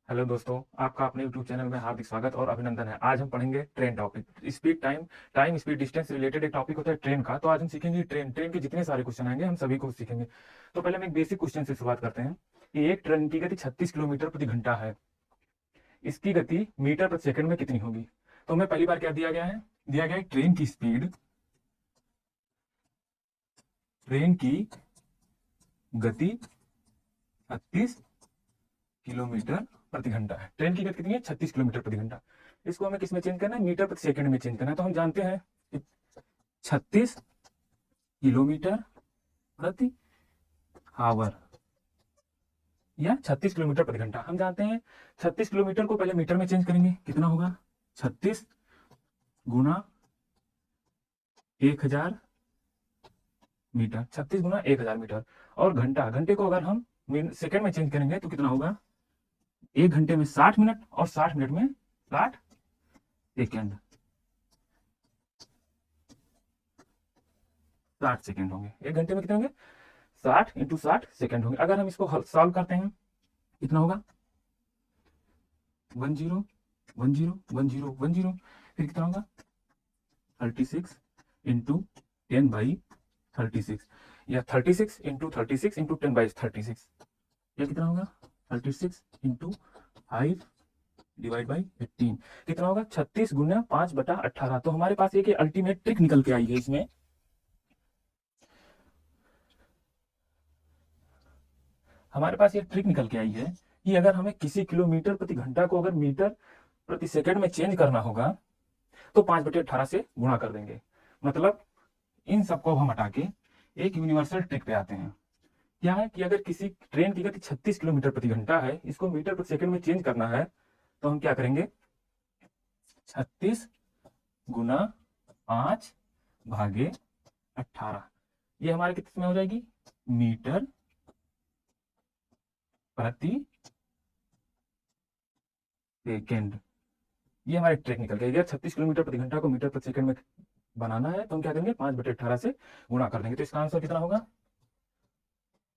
Hello दोस्तों, आपका अपने YouTube चैनल में हार्दिक स्वागत और अभिनंदन है। आज हम पढ़ेंगे train topic. Speed time time speed distance से रिलेटेड एक टॉपिक होता है ट्रेन का। तो आज हम सीखेंगे ट्रेन ट्रेन के जितने सारे क्वेश्चन आएंगे हम सभी को सीखेंगे। तो पहले हम एक बेसिक क्वेश्चन से शुरुआत करते हैं कि एक ट्रेन की गति 36 किलोमीटर प्रति घंटा है। इसकी गति मीटर प्रति सेकंड में कितनी होगी? तो हमें पहली बार क्या दिया गया है? दिया गया है ट्रेन की स्पीड, ट्रेन की गति 36 किलोमीटर प्रति घंटा है। ट्रेन की गति कितनी है? 36 किलोमीटर प्रति घंटा। इसको हमें किस में चेंज करना है? मीटर प्रति सेकंड में चेंज करना है। तो हम जानते हैं कि 36 किलोमीटर प्रति आवर या 36 किलोमीटर प्रति घंटा। हम जानते हैं 36 किलोमीटर को पहले मीटर में चेंज करेंगे, कितना होगा? 36 गुना 1000 मीटर। 36 गुना 1000 मीटर। और घंटा, घंटे को अगर हम सेकंड में चेंज करेंगे तो कितना होगा? एक घंटे में 60 मिनट और 60 मिनट में 60 सेकेंड। 60 सेकेंड होंगे। एक घंटे में कितने होंगे? 60 इंटू 60 सेकेंड होंगे। अगर हम इसको सॉल्व करते हैं कितना होगा? 10 10 10 10, फिर कितना होगा? 36 इंटू 10/36 या 36 इंटू 36 इंटू 10/36 या कितना होगा? 36 इंटू 5 डिवाइड बाई 18 कितना होगा? 36 गुना 5/18। तो हमारे पास एक अल्टीमेट ट्रिक निकल के आई है इसमें। हमारे पास ये ट्रिक निकल के आई है कि अगर हमें किसी किलोमीटर प्रति घंटा को अगर मीटर प्रति सेकंड में चेंज करना होगा तो 5/18 से गुणा कर देंगे। मतलब इन सबको हम हटा के एक यूनिवर्सल ट्रिक पे आते हैं। क्या है कि अगर किसी ट्रेन की गति 36 किलोमीटर प्रति घंटा है, इसको मीटर प्रति सेकंड में चेंज करना है, तो हम क्या करेंगे? 36 गुना 5/18 ये हमारे कितने में हो जाएगी? मीटर प्रति सेकेंड। ये हमारे ट्रिक निकल गया। 36 किलोमीटर प्रति घंटा को मीटर प्रति सेकंड में बनाना है तो हम क्या करेंगे? 5/18 से गुणा कर देंगे। तो इसका आंसर कितना होगा?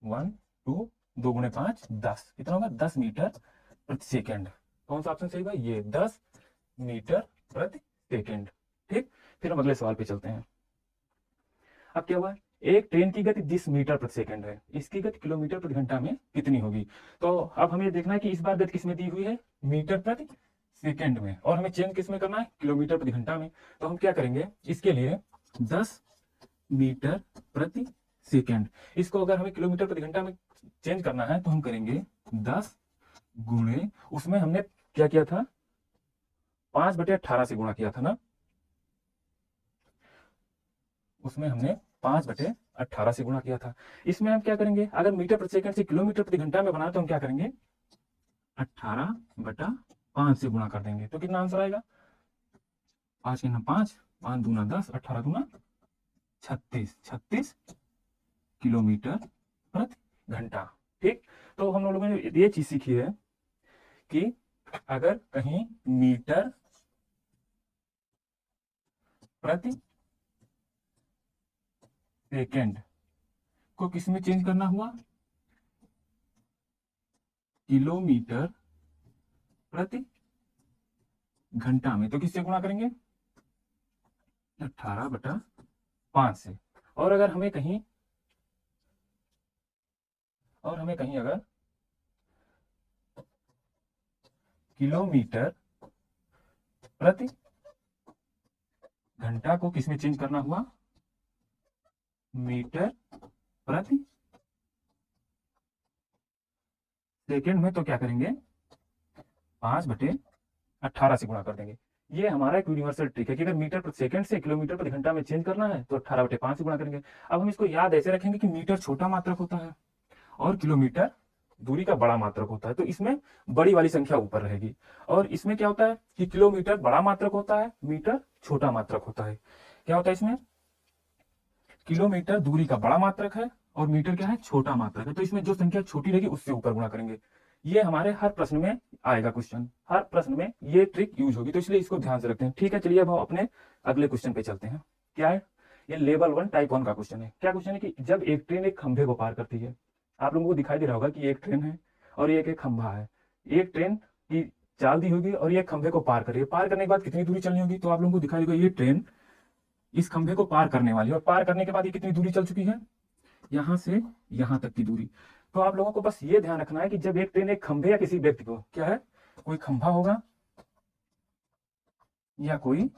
1 2 2 गुणे 5 10। कितना होगा? 10 मीटर प्रति सेकेंड। कौन सा ऑप्शन सही होगा? ये 10 मीटर प्रति सेकेंड। ठीक, फिर हम अगले सवाल पे चलते हैं। अब क्या हुआ? एक ट्रेन की गति 10 मीटर प्रति सेकंड है, इसकी गति किलोमीटर प्रति घंटा में कितनी होगी? तो अब हमें देखना है कि इस बार गति किस में दी हुई है? मीटर प्रति सेकंड में। और हमें चेंज किस में करना है? किलोमीटर प्रति घंटा में। तो हम क्या करेंगे इसके लिए? 10 मीटर प्रति सेकंड। इसको अगर हमें किलोमीटर प्रति घंटा में चेंज करना है तो हम करेंगे 10 गुणे, उसमें हमने क्या किया था? 5/18 से गुणा किया था ना, उसमें हमने 5/18 से गुणा किया था। इसमें हम क्या करेंगे? अगर मीटर प्रति सेकंड से किलोमीटर प्रति घंटा में बनाए तो हम क्या करेंगे? 18/5 से गुणा कर देंगे। तो कितना आंसर आएगा? 5 के 5 5 दूना 10 18 दूना 36 किलोमीटर प्रति घंटा। ठीक, तो हम लोगों ने ये चीज सीखी है कि अगर कहीं मीटर प्रति सेकंड को किस में चेंज करना हुआ? किलोमीटर प्रति घंटा में, तो किससे गुणा करेंगे? 18/5 से। और अगर हमें कहीं अगर किलोमीटर प्रति घंटा को किस में चेंज करना हुआ? मीटर प्रति सेकंड में, तो क्या करेंगे? 5/18 से गुणा कर देंगे। ये हमारा एक यूनिवर्सल ट्रिक है कि अगर मीटर प्रति सेकंड से किलोमीटर प्रति घंटा में चेंज करना है तो 18/5 से गुणा करेंगे। अब हम इसको याद ऐसे रखेंगे कि मीटर छोटा मात्रक होता है और किलोमीटर दूरी का बड़ा मात्रक होता है, तो इसमें बड़ी वाली संख्या ऊपर रहेगी। और इसमें क्या होता है कि किलोमीटर बड़ा मात्रक होता है, मीटर छोटा मात्रक होता है। क्या होता है इसमें? किलोमीटर दूरी का बड़ा मात्रक है और मीटर क्या है? छोटा मात्रक है। तो इसमें जो संख्या छोटी रहेगी उससे ऊपर गुणा करेंगे। ये हमारे हर प्रश्न में आएगा क्वेश्चन, हर प्रश्न में ये ट्रिक यूज होगी, तो इसलिए इसको ध्यान से रखते हैं। ठीक है, चलिए अब हम अपने अगले क्वेश्चन पे चलते हैं। क्या है? ये लेवल 1 टाइप 1 का क्वेश्चन है। क्या क्वेश्चन है कि जब एक ट्रेन एक खंभे को पार करती है, आप लोगों को दिखाई दे रहा होगा कि एक ट्रेन है और एक खंभा है। एक ट्रेन की चाल दी होगी और ये खंभे को पार कर रही है। पार करने के बाद कितनी दूरी चलनी होगी, तो आप लोगों को दिखाई देगा ये ट्रेन इस खंभे को पार करने वाली है, और पार करने के बाद ये कितनी दूरी चल चुकी है, यहां से यहां तक की दूरी। तो आप लोगों को बस ये ध्यान रखना है कि जब एक ट्रेन एक खंभे या किसी व्यक्ति को, क्या है, कोई खंभा होगा या कोई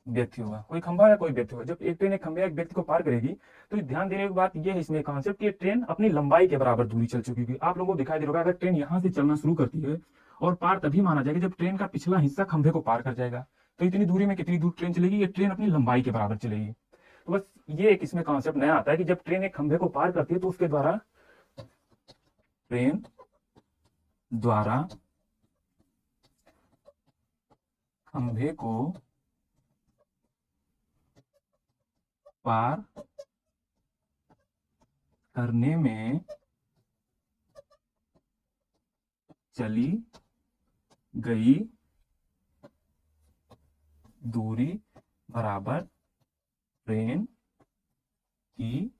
व्यक्ति होगा, कोई खंभा या कोई व्यक्ति होगा, जब एक ट्रेन एक खंभे या एक व्यक्ति को पार करेगी तो ध्यान देने की बात यह है इसमें कॉन्सेप्ट, ये ट्रेन अपनी लंबाई के बराबर दूरी चल चुकी होगी। आप लोगों को दिखाई दे रहा होगा अगर ट्रेन यहां से चलना शुरू करती है, और पार तभी माना जाएगा जब ट्रेन का पिछला हिस्सा खंभे को पार कर जाएगा। तो इतनी दूरी में कितनी दूर ट्रेन चलेगी, ये ट्रेन अपनी लंबाई के बराबर चलेगी। तो बस ये एक इसमें कॉन्सेप्ट नया आता है कि जब ट्रेन एक खंभे को पार करती है तो उसके द्वारा ट्रेन द्वारा खंभे को पार करने में चली गई दूरी बराबर ट्रेन की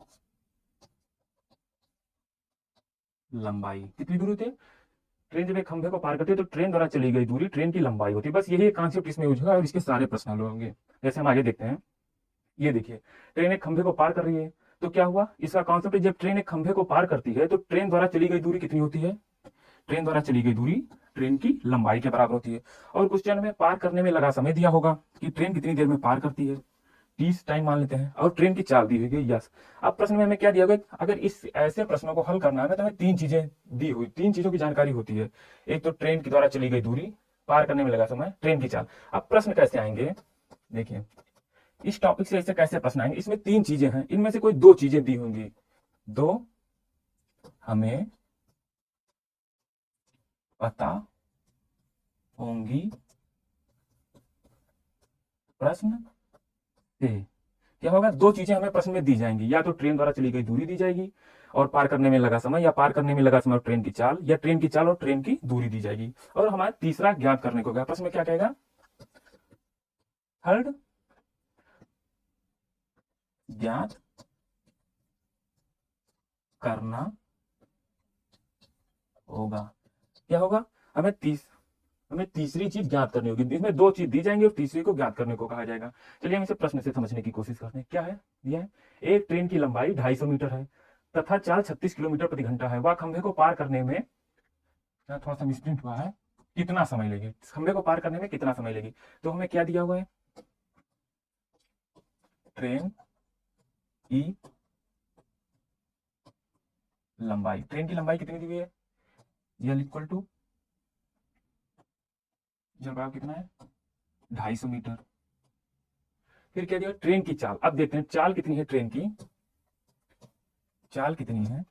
लंबाई। कितनी दूरी होती है, ट्रेन जब एक खंभे को पार करती है तो ट्रेन द्वारा चली गई दूरी ट्रेन की लंबाई होती है। बस यही कॉन्सेप्ट इसमें यूज होगा और इसके सारे प्रश्न हल होंगे। जैसे हम आगे देखते हैं, ये देखिए ट्रेन एक खंभे को पार कर रही है, तो क्या हुआ, इसका कॉन्सेप्ट है जब ट्रेन एक खंभे को पार करती है तो ट्रेन द्वारा चली गई दूरी कितनी होती है, ट्रेन द्वारा चली गई दूरी ट्रेन की लंबाई के बराबर होती है। और क्वेश्चन में पार करने में लगा समय दिया होगा कि ट्रेन कितनी देर में पार करती है, 30 टाइम मान लेते हैं, और ट्रेन की चाल दी हुई है, यस। अब प्रश्न में हमें क्या दिया गया, अगर इस ऐसे प्रश्नों को हल करना है तो हमें तीन चीजें दी हुई, तीन चीजों की जानकारी होती है। एक तो ट्रेन के द्वारा चली गई दूरी, पार करने में लगा समय, ट्रेन की चाल। अब प्रश्न कैसे आएंगे, देखिए इस टॉपिक से ऐसे कैसे प्रश्न आएंगे, इसमें तीन चीजें हैं, इनमें से कोई दो चीजें दी होंगी, दो हमें पता होंगी प्रश्न से। क्या होगा, दो चीजें हमें प्रश्न में दी जाएंगी, या तो ट्रेन द्वारा चली गई दूरी दी जाएगी और पार करने में लगा समय, या पार करने में लगा समय और ट्रेन की चाल, या ट्रेन की चाल और ट्रेन की दूरी दी जाएगी। और हमारा तीसरा ज्ञात करने को गया, प्रश्न में क्या कहेगा, थर्ड ज्ञात करना होगा। क्या होगा, हमें तीसरी चीज ज्ञात करनी होगी, इसमें दो चीज दी जाएंगी और तीसरी को ज्ञात करने को कहा जाएगा। चलिए हम इसे प्रश्न से समझने की कोशिश करते हैं। क्या है, यह है एक ट्रेन की लंबाई 250 मीटर है तथा चाल 36 किलोमीटर प्रति घंटा है, वह खंभे को पार करने में, थोड़ा सा मिसप्रिंट हुआ है, कितना समय लेगी, खंभे को पार करने में कितना समय लेगी। तो हमें क्या दिया हुआ है, ट्रेन की लंबाई, ट्रेन की लंबाई कितनी दी हुई है, यल इक्वल टू, जवाब कितना है 250 मीटर। फिर क्या दिया, ट्रेन की चाल। अब देखते हैं चाल कितनी है ट्रेन की, चाल कितनी है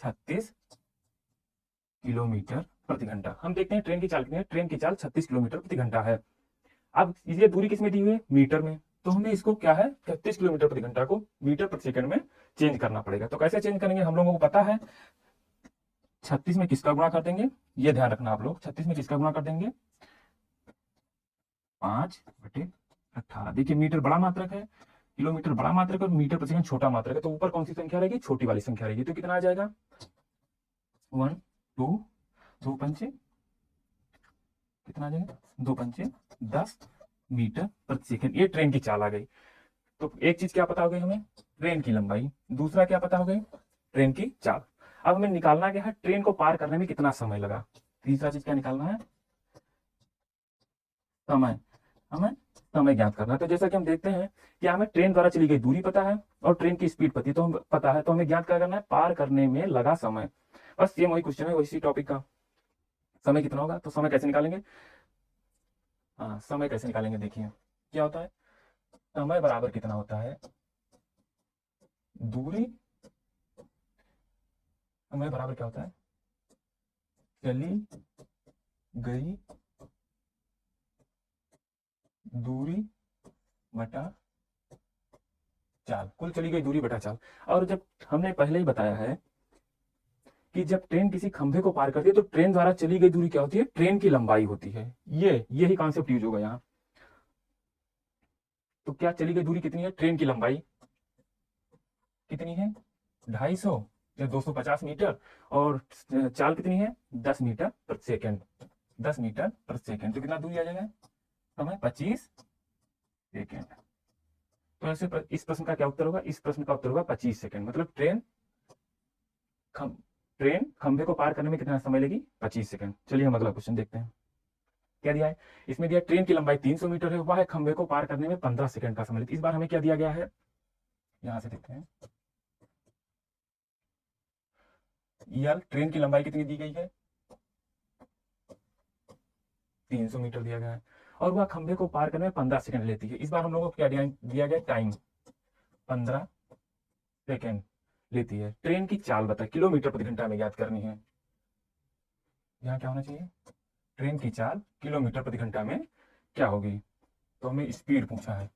36 किलोमीटर प्रति घंटा। हम देखते हैं ट्रेन की चाल कितनी है, ट्रेन की चाल 36 किलोमीटर प्रति घंटा है। अब ये दूरी किसमें दी हुई है, मीटर में, तो हमें इसको क्या है 36 किलोमीटर प्रति घंटा को मीटर प्रति सेकंड में चेंज करना पड़ेगा। तो कैसे चेंज करेंगे, हम लोगों को पता है 36 में किसका गुणा कर देंगे, ये ध्यान रखना आप लोग, 36 में किसका गुणा कर देंगे, 5/18। देखिए मीटर बड़ा मात्रक है, किलोमीटर बड़ा मात्रक है और मीटर प्रति सेकंड छोटा मात्रक है, तो ऊपर कौन सी संख्या रहेगी, छोटी वाली संख्या रहेगी। तो कितना आ जाएगा 1 2 2 पंचे कितना आ जाएगा 2 पंचे 10 मीटर प्रति सेकंड। ये ट्रेन की चाल आ गई। तो एक चीज क्या पता हो गई हमें, ट्रेन की लंबाई, दूसरा क्या पता हो गई, ट्रेन की चाल। अब हमें निकालना क्या है, ट्रेन को पार करने में कितना समय लगा, तीसरा चीज क्या निकालना है, समय, हमें समय ज्ञात करना है। तो जैसा कि हम देखते हैं कि हमें ट्रेन द्वारा चली गई दूरी पता है और ट्रेन की स्पीड पता है, तो हमें ज्ञात क्या करना है, पार करने में लगा समय। बस ये वही क्वेश्चन है, वही टॉपिक का, समय कितना होगा। तो समय कैसे निकालेंगे, हाँ समय कैसे निकालेंगे, देखिए क्या होता है, समय बराबर कितना होता है, दूरी, समय बराबर क्या होता है, चली गई दूरी बटा चाल, कुल चली गई दूरी बटा चाल। और जब हमने पहले ही बताया है कि जब ट्रेन किसी खंभे को पार करती है तो ट्रेन द्वारा चली गई दूरी क्या होती है, ट्रेन की लंबाई होती है। यही कॉन्सेप्ट यूज होगा यहाँ। तो क्या चली गई दूरी कितनी है, ट्रेन की लंबाई कितनी है 250 या 250 मीटर, और चाल कितनी है 10 मीटर प्रति प्रति सेकंड, 10 मीटर प्रति सेकंड, तो कितना दूरी आ जाएगा, समय 25 सेकंड। तो ऐसे इस प्रश्न का क्या उत्तर होगा, इस प्रश्न का उत्तर होगा 25 सेकंड। मतलब ट्रेन खंभे को पार करने में कितना समय लेगी, 25 सेकंड। चलिए हम अगला क्वेश्चन देखते हैं। क्या दिया है, इसमें दिया ट्रेन की लंबाई 300 मीटर है, वह खंभे को पार करने में 15 सेकंड का समय लेती है। इस बार हमें क्या दिया गया है, यहां से देखते हैं। यार ट्रेन की लंबाई कितनी दी गई है, 300 मीटर दिया गया है, और वह खंभे को पार करने में 15 सेकंड लेती है। इस बार हम लोगों को क्या दिया गया, टाइम 15 सेकंड लेती है। ट्रेन की चाल बता, किलोमीटर प्रति घंटा में ज्ञात करनी है। यहाँ क्या होना चाहिए, ट्रेन की चाल किलोमीटर प्रति घंटा में क्या होगी, तो हमें स्पीड पूछा है।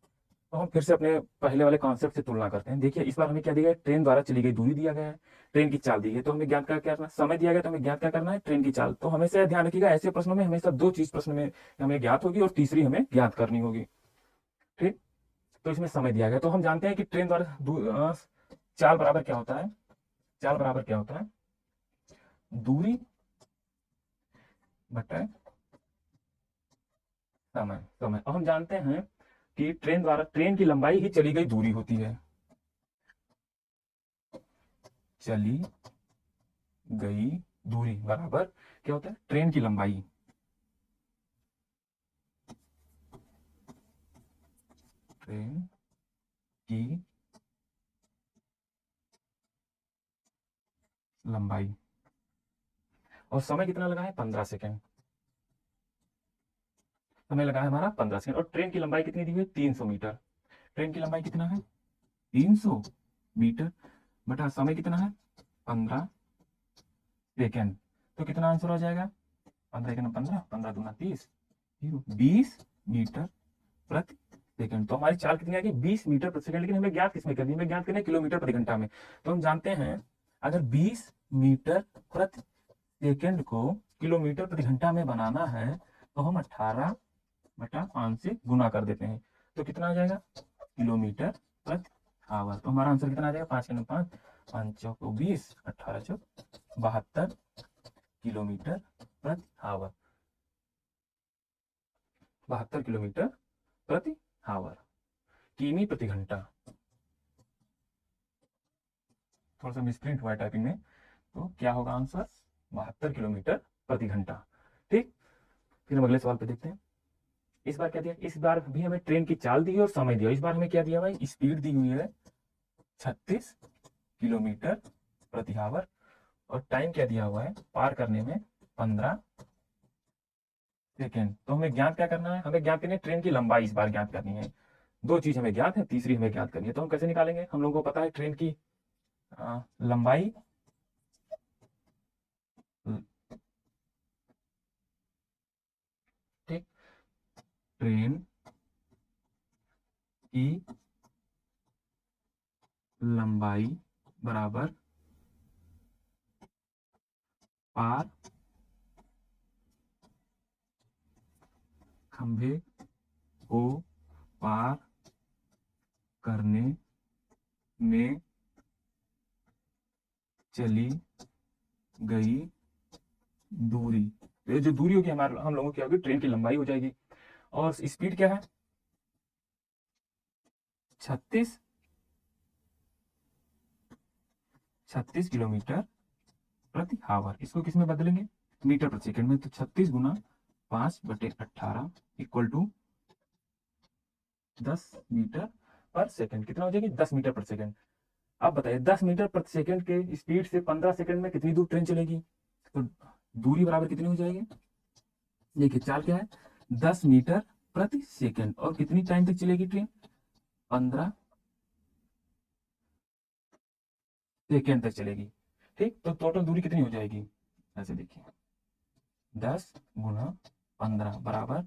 तो हम फिर से अपने पहले वाले कॉन्सेप्ट से तुलना करते हैं। देखिए इस बार हमें क्या दिया गया, ट्रेन द्वारा चली गई दूरी दिया गया है, ट्रेन की चाल दी है, तो हमें ज्ञात क्या करना, समय दिया गया तो हमें ज्ञात क्या करना है, ट्रेन की चाल। तो हमेशा ध्यान रखिएगा, ऐसे प्रश्नों में हमेशा दो चीज प्रश्न में हमें ज्ञात होगी और तीसरी हमें ज्ञात करनी होगी। ठीक, तो इसमें समय दिया गया, तो हम जानते हैं कि ट्रेन द्वारा चाल बराबर क्या होता है, चाल बराबर क्या होता है, दूरी बटा समय। समय, और हम जानते हैं कि ट्रेन की लंबाई ही चली गई दूरी होती है, चली गई दूरी बराबर क्या होता है, ट्रेन की लंबाई। ट्रेन की लंबाई, और समय कितना लगा है, 15 सेकेंड। समय लगा है हमारा 15 सेकेंड, और ट्रेन की लंबाई कितनी दी हुई है, 300 मीटर। ट्रेन की लंबाई कितना है, 300 मीटर, बटा समय कितना है, 15 सेकेंड। तो कितना आंसर हो जाएगा, 15 1 15, 15 दूना 30, 20 मीटर प्रति सेकंड। तो हमारी चाल कितनी आएगी, 20 मीटर प्रति सेकंड। लेकिन हमें ज्ञात किसमें करनी है, हमें ज्ञात करना है किलोमीटर प्रति घंटा में। तो हम जानते हैं अगर 20 मीटर प्रति सेकंड को किलोमीटर प्रति घंटा में बनाना है तो हम 18 बटा 5 से गुना कर देते हैं, तो कितना आ जाएगा, किलोमीटर प्रति आवर। तो हमारा आंसर कितना आ जाएगा, 5 के 5, 5 चौक 20, 18 चौक 72 किलोमीटर प्रति आवर, 72 किलोमीटर प्रति आवर, किमी प्रति घंटा। थोड़ा सा मिसप्रिंट हुआ है टाइपिंग में, तो क्या होगा आंसर, 72 किलोमीटर प्रति घंटा। ठीक, फिर हम अगले सवाल पे देखते हैं। इस बार क्या दिया, इस बार भी हमें ट्रेन की चाल दी है और समय दिया। इस बार हमें क्या दिया भाई, स्पीड दी हुई है 36 किलोमीटर प्रति आवर, और टाइम क्या दिया हुआ है, पार करने में 15 सेकेंड। तो हमें ज्ञात क्या करना है, हमें ज्ञात करनी है ट्रेन की लंबाई। इस बार ज्ञात करनी है, दो चीज हमें ज्ञात है, तीसरी हमें ज्ञात करनी है। तो हम कैसे निकालेंगे, हम लोगों को पता है ट्रेन की लंबाई ठीक, ट्रेन की लंबाई बराबर पार खंभे को पार करने में चली गई दूरी। तो ये जो दूरी होगी हमारे हम लोगों की होगी, ट्रेन की लंबाई हो जाएगी। और स्पीड क्या है, 36 किलोमीटर प्रति आवर। इसको किसमें बदलेंगे, मीटर प्रति सेकंड में। तो 36 गुना 5/18 इक्वल टू 10 मीटर पर सेकंड। कितना हो जाएगी, 10 मीटर प्रति सेकंड। अब बताइए 10 मीटर प्रति सेकंड के स्पीड से 15 सेकंड में कितनी दूर ट्रेन चलेगी, तो दूरी बराबर कितनी हो जाएगी, देखिए चाल क्या है, 10 मीटर प्रति सेकंड, और कितनी टाइम तक चलेगी ट्रेन, 15 सेकंड तक चलेगी। ठीक, तो टोटल दूरी कितनी हो जाएगी, ऐसे देखिए 10 गुना 15 बराबर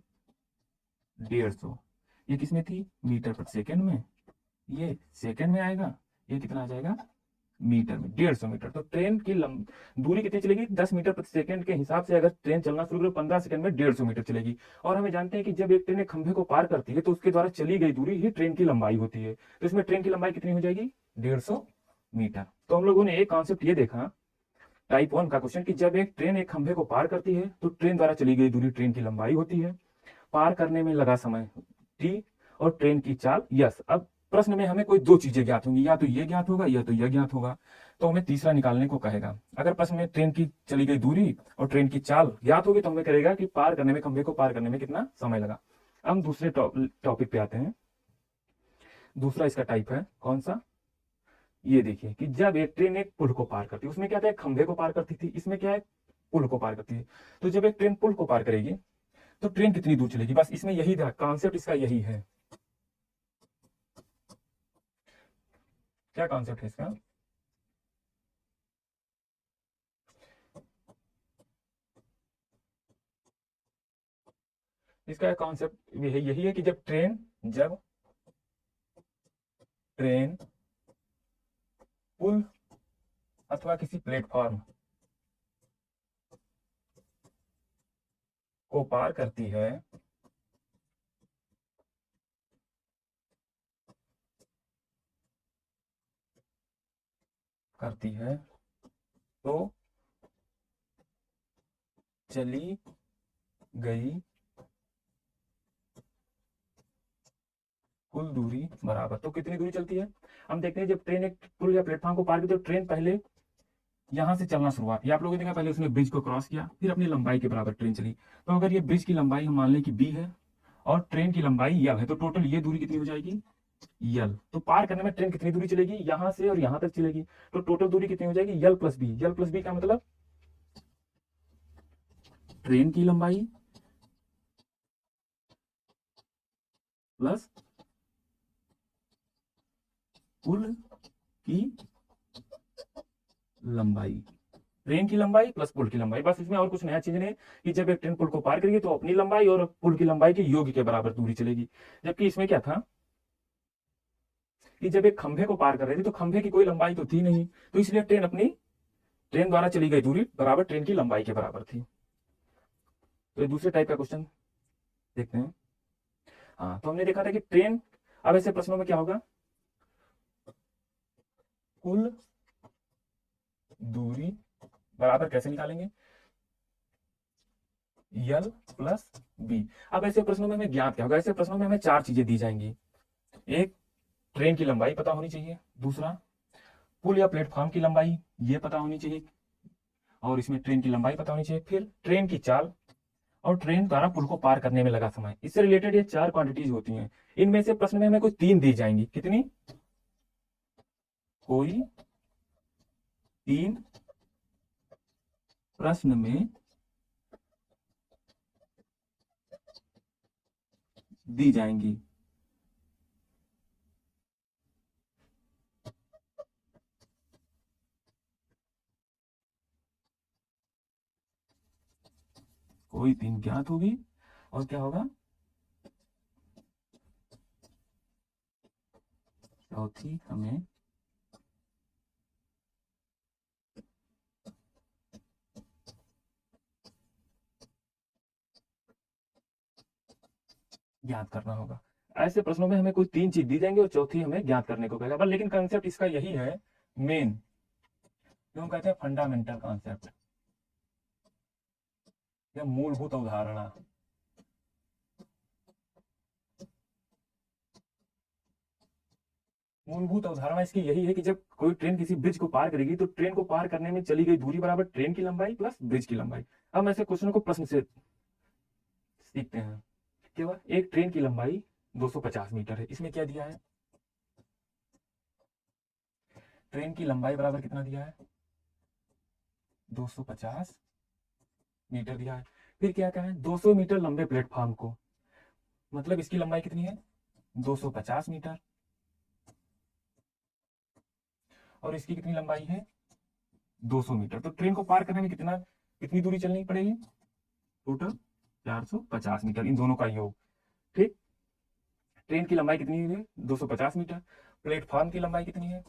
150। ये किसमें थी, मीटर प्रति सेकंड में, ये सेकंड में आएगा, ये कितना आ जाएगा, मीटर में, 150 मीटर। तो ट्रेन की दूरी कितनी चलेगी, 10 मीटर प्रति सेकंड के हिसाब से अगर ट्रेन चलना शुरू करे 15 सेकंड में 150 मीटर चलेगी। और हमें जानते हैं कि जब एक ट्रेन एक खंभे को पार करती है तो उसके द्वारा चली गई दूरी ही ट्रेन की लंबाई होती है। तो इसमें ट्रेन की लंबाई कितनी हो जाएगी, 150 मीटर। तो हम लोगों ने एक कॉन्सेप्ट ये देखा टाइप 1 का क्वेश्चन कि जब एक ट्रेन एक खंभे को पार करती है तो ट्रेन द्वारा चली गई दूरी ट्रेन की लंबाई होती है, पार करने में लगा समय t और ट्रेन की चाल यस। अब प्रश्न में हमें कोई दो चीजें ज्ञात होंगी, या तो ये ज्ञात होगा या तो यह ज्ञात होगा, तो हमें तीसरा निकालने को कहेगा। अगर प्रश्न में ट्रेन की चली गई दूरी और ट्रेन की चाल ज्ञात होगी तो हमें करेगा कि पार करने में, खंभे को पार करने में कितना समय लगा। हम दूसरे टॉपिक पे आते हैं। दूसरा इसका टाइप है कौन सा, ये देखिए कि जब एक ट्रेन एक पुल को पार करती है, उसमें क्या था, एक खंभे को पार करती थी, इसमें क्या है, पुल को पार करती है। तो जब एक ट्रेन पुल को पार करेगी तो ट्रेन कितनी दूर चलेगी, बस इसमें यही था कॉन्सेप्ट, इसका यही है। क्या कॉन्सेप्ट है इसका, इसका कॉन्सेप्ट यही है कि जब ट्रेन पुल अथवा किसी प्लेटफॉर्म को पार करती है तो चली गई कुल दूरी बराबर, तो कितनी दूरी चलती है, हम देखते हैं। जब ट्रेन एक पुल या प्लेटफॉर्म को पार करती है तो ट्रेन पहले यहां से चलना शुरुआत, ये आप लोगों ने देखा, पहले उसने ब्रिज को क्रॉस किया, फिर अपनी लंबाई के बराबर ट्रेन चली। तो अगर ये ब्रिज की लंबाई हम मान लें कि b है और ट्रेन की लंबाई l है, तो टोटल ये दूरी कितनी हो जाएगी, l। तो पार करने में ट्रेन कितनी दूरी चलेगी, यहां से और यहां तक चलेगी, तो टोटल दूरी कितनी हो जाएगी, l plus B. l plus B का मतलब ट्रेन की लंबाई प्लस पुल की लंबाई, ट्रेन की लंबाई प्लस पुल की लंबाई, बस इसमें और कुछ नया चीज नहीं कि जब एक ट्रेन पुल को पार करेगी तो अपनी लंबाई और पुल की लंबाई के योग के बराबर दूरी चलेगी। जबकि इसमें क्या था कि जब एक खंभे को पार कर रही थी तो खंभे की कोई लंबाई तो थी नहीं, तो इसलिए ट्रेन द्वारा चली गई दूरी बराबर ट्रेन की लंबाई के बराबर थी। तो ये दूसरे टाइप का क्वेश्चन देखते हैं। हाँ, तो हमने देखा था कि ट्रेन, अब ऐसे प्रश्नों में क्या होगा, कुल दूरी बराबर कैसे निकालेंगे, यल प्लस बी। अब ऐसे प्रश्नों में हमें ज्ञात क्या होगा, ऐसे प्रश्नों में हमें चार चीजें दी जाएंगी। एक, ट्रेन की लंबाई पता होनी चाहिए। दूसरा, पुल या प्लेटफॉर्म की लंबाई ये पता होनी चाहिए, और इसमें ट्रेन की लंबाई पता होनी चाहिए। फिर ट्रेन की चाल और ट्रेन द्वारा पुल को पार करने में लगा समय, इससे रिलेटेड ये चार क्वांटिटीज होती हैं। इनमें से प्रश्न में हमें कोई तीन दी जाएंगी, कितनी, कोई तीन प्रश्न में दी जाएंगी। कोई तीन ज्ञात होगी और क्या होगा, चौथी हमें ज्ञात करना होगा। ऐसे प्रश्नों में हमें कोई तीन चीज दी जाएंगी और चौथी हमें ज्ञात करने को कहेगा, पर लेकिन कंसेप्ट इसका यही है मेन, जो कहते हैं फंडामेंटल कॉन्सेप्ट या मूलभूत अवधारणा। मूलभूत अवधारणा इसकी यही है कि जब कोई ट्रेन किसी ब्रिज को पार करेगी तो ट्रेन को पार करने में चली गई दूरी बराबर ट्रेन की लंबाई प्लस ब्रिज की लंबाई। हम ऐसे क्वेश्चन को प्रश्न से सीखते हैं। केवल एक ट्रेन की लंबाई 250 मीटर है, इसमें क्या दिया है, ट्रेन की लंबाई बराबर कितना दिया है, 250 मीटर दिया है। फिर क्या क्या है, 200 मीटर लंबे प्लेटफॉर्म को, मतलब इसकी लंबाई कितनी है, 250 मीटर, और इसकी कितनी लंबाई है, 200 मीटर। तो ट्रेन को पार करने में कितनी दूरी चलनी पड़ेगी, टोटल 450 मीटर, इन दोनों का योग। ठीक, ट्रेन की लंबाई कितनी है, 250 मीटर, प्लेटफॉर्म की लंबाई कितनी है,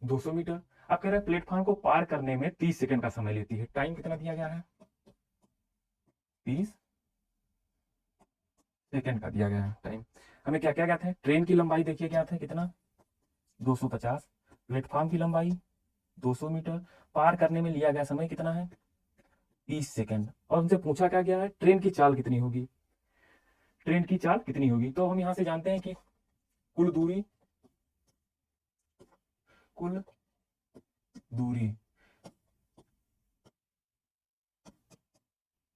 200 मीटर। अब कह रहे हैं प्लेटफॉर्म को पार करने में 30 सेकंड का समय लेती है, टाइम कितना दिया गया है, 30 सेकंड का दिया गया है टाइम। हमें क्या क्या ज्ञात है, ट्रेन की लंबाई देखिए ज्ञात है कितना, 250, प्लेटफॉर्म की लंबाई 200 मीटर, पार करने में लिया गया समय कितना है 30 सेकंड। और हमसे पूछा क्या गया है ट्रेन की चाल कितनी होगी, ट्रेन की चाल कितनी होगी। तो हम यहां से जानते हैं कि कुल दूरी, कुल दूरी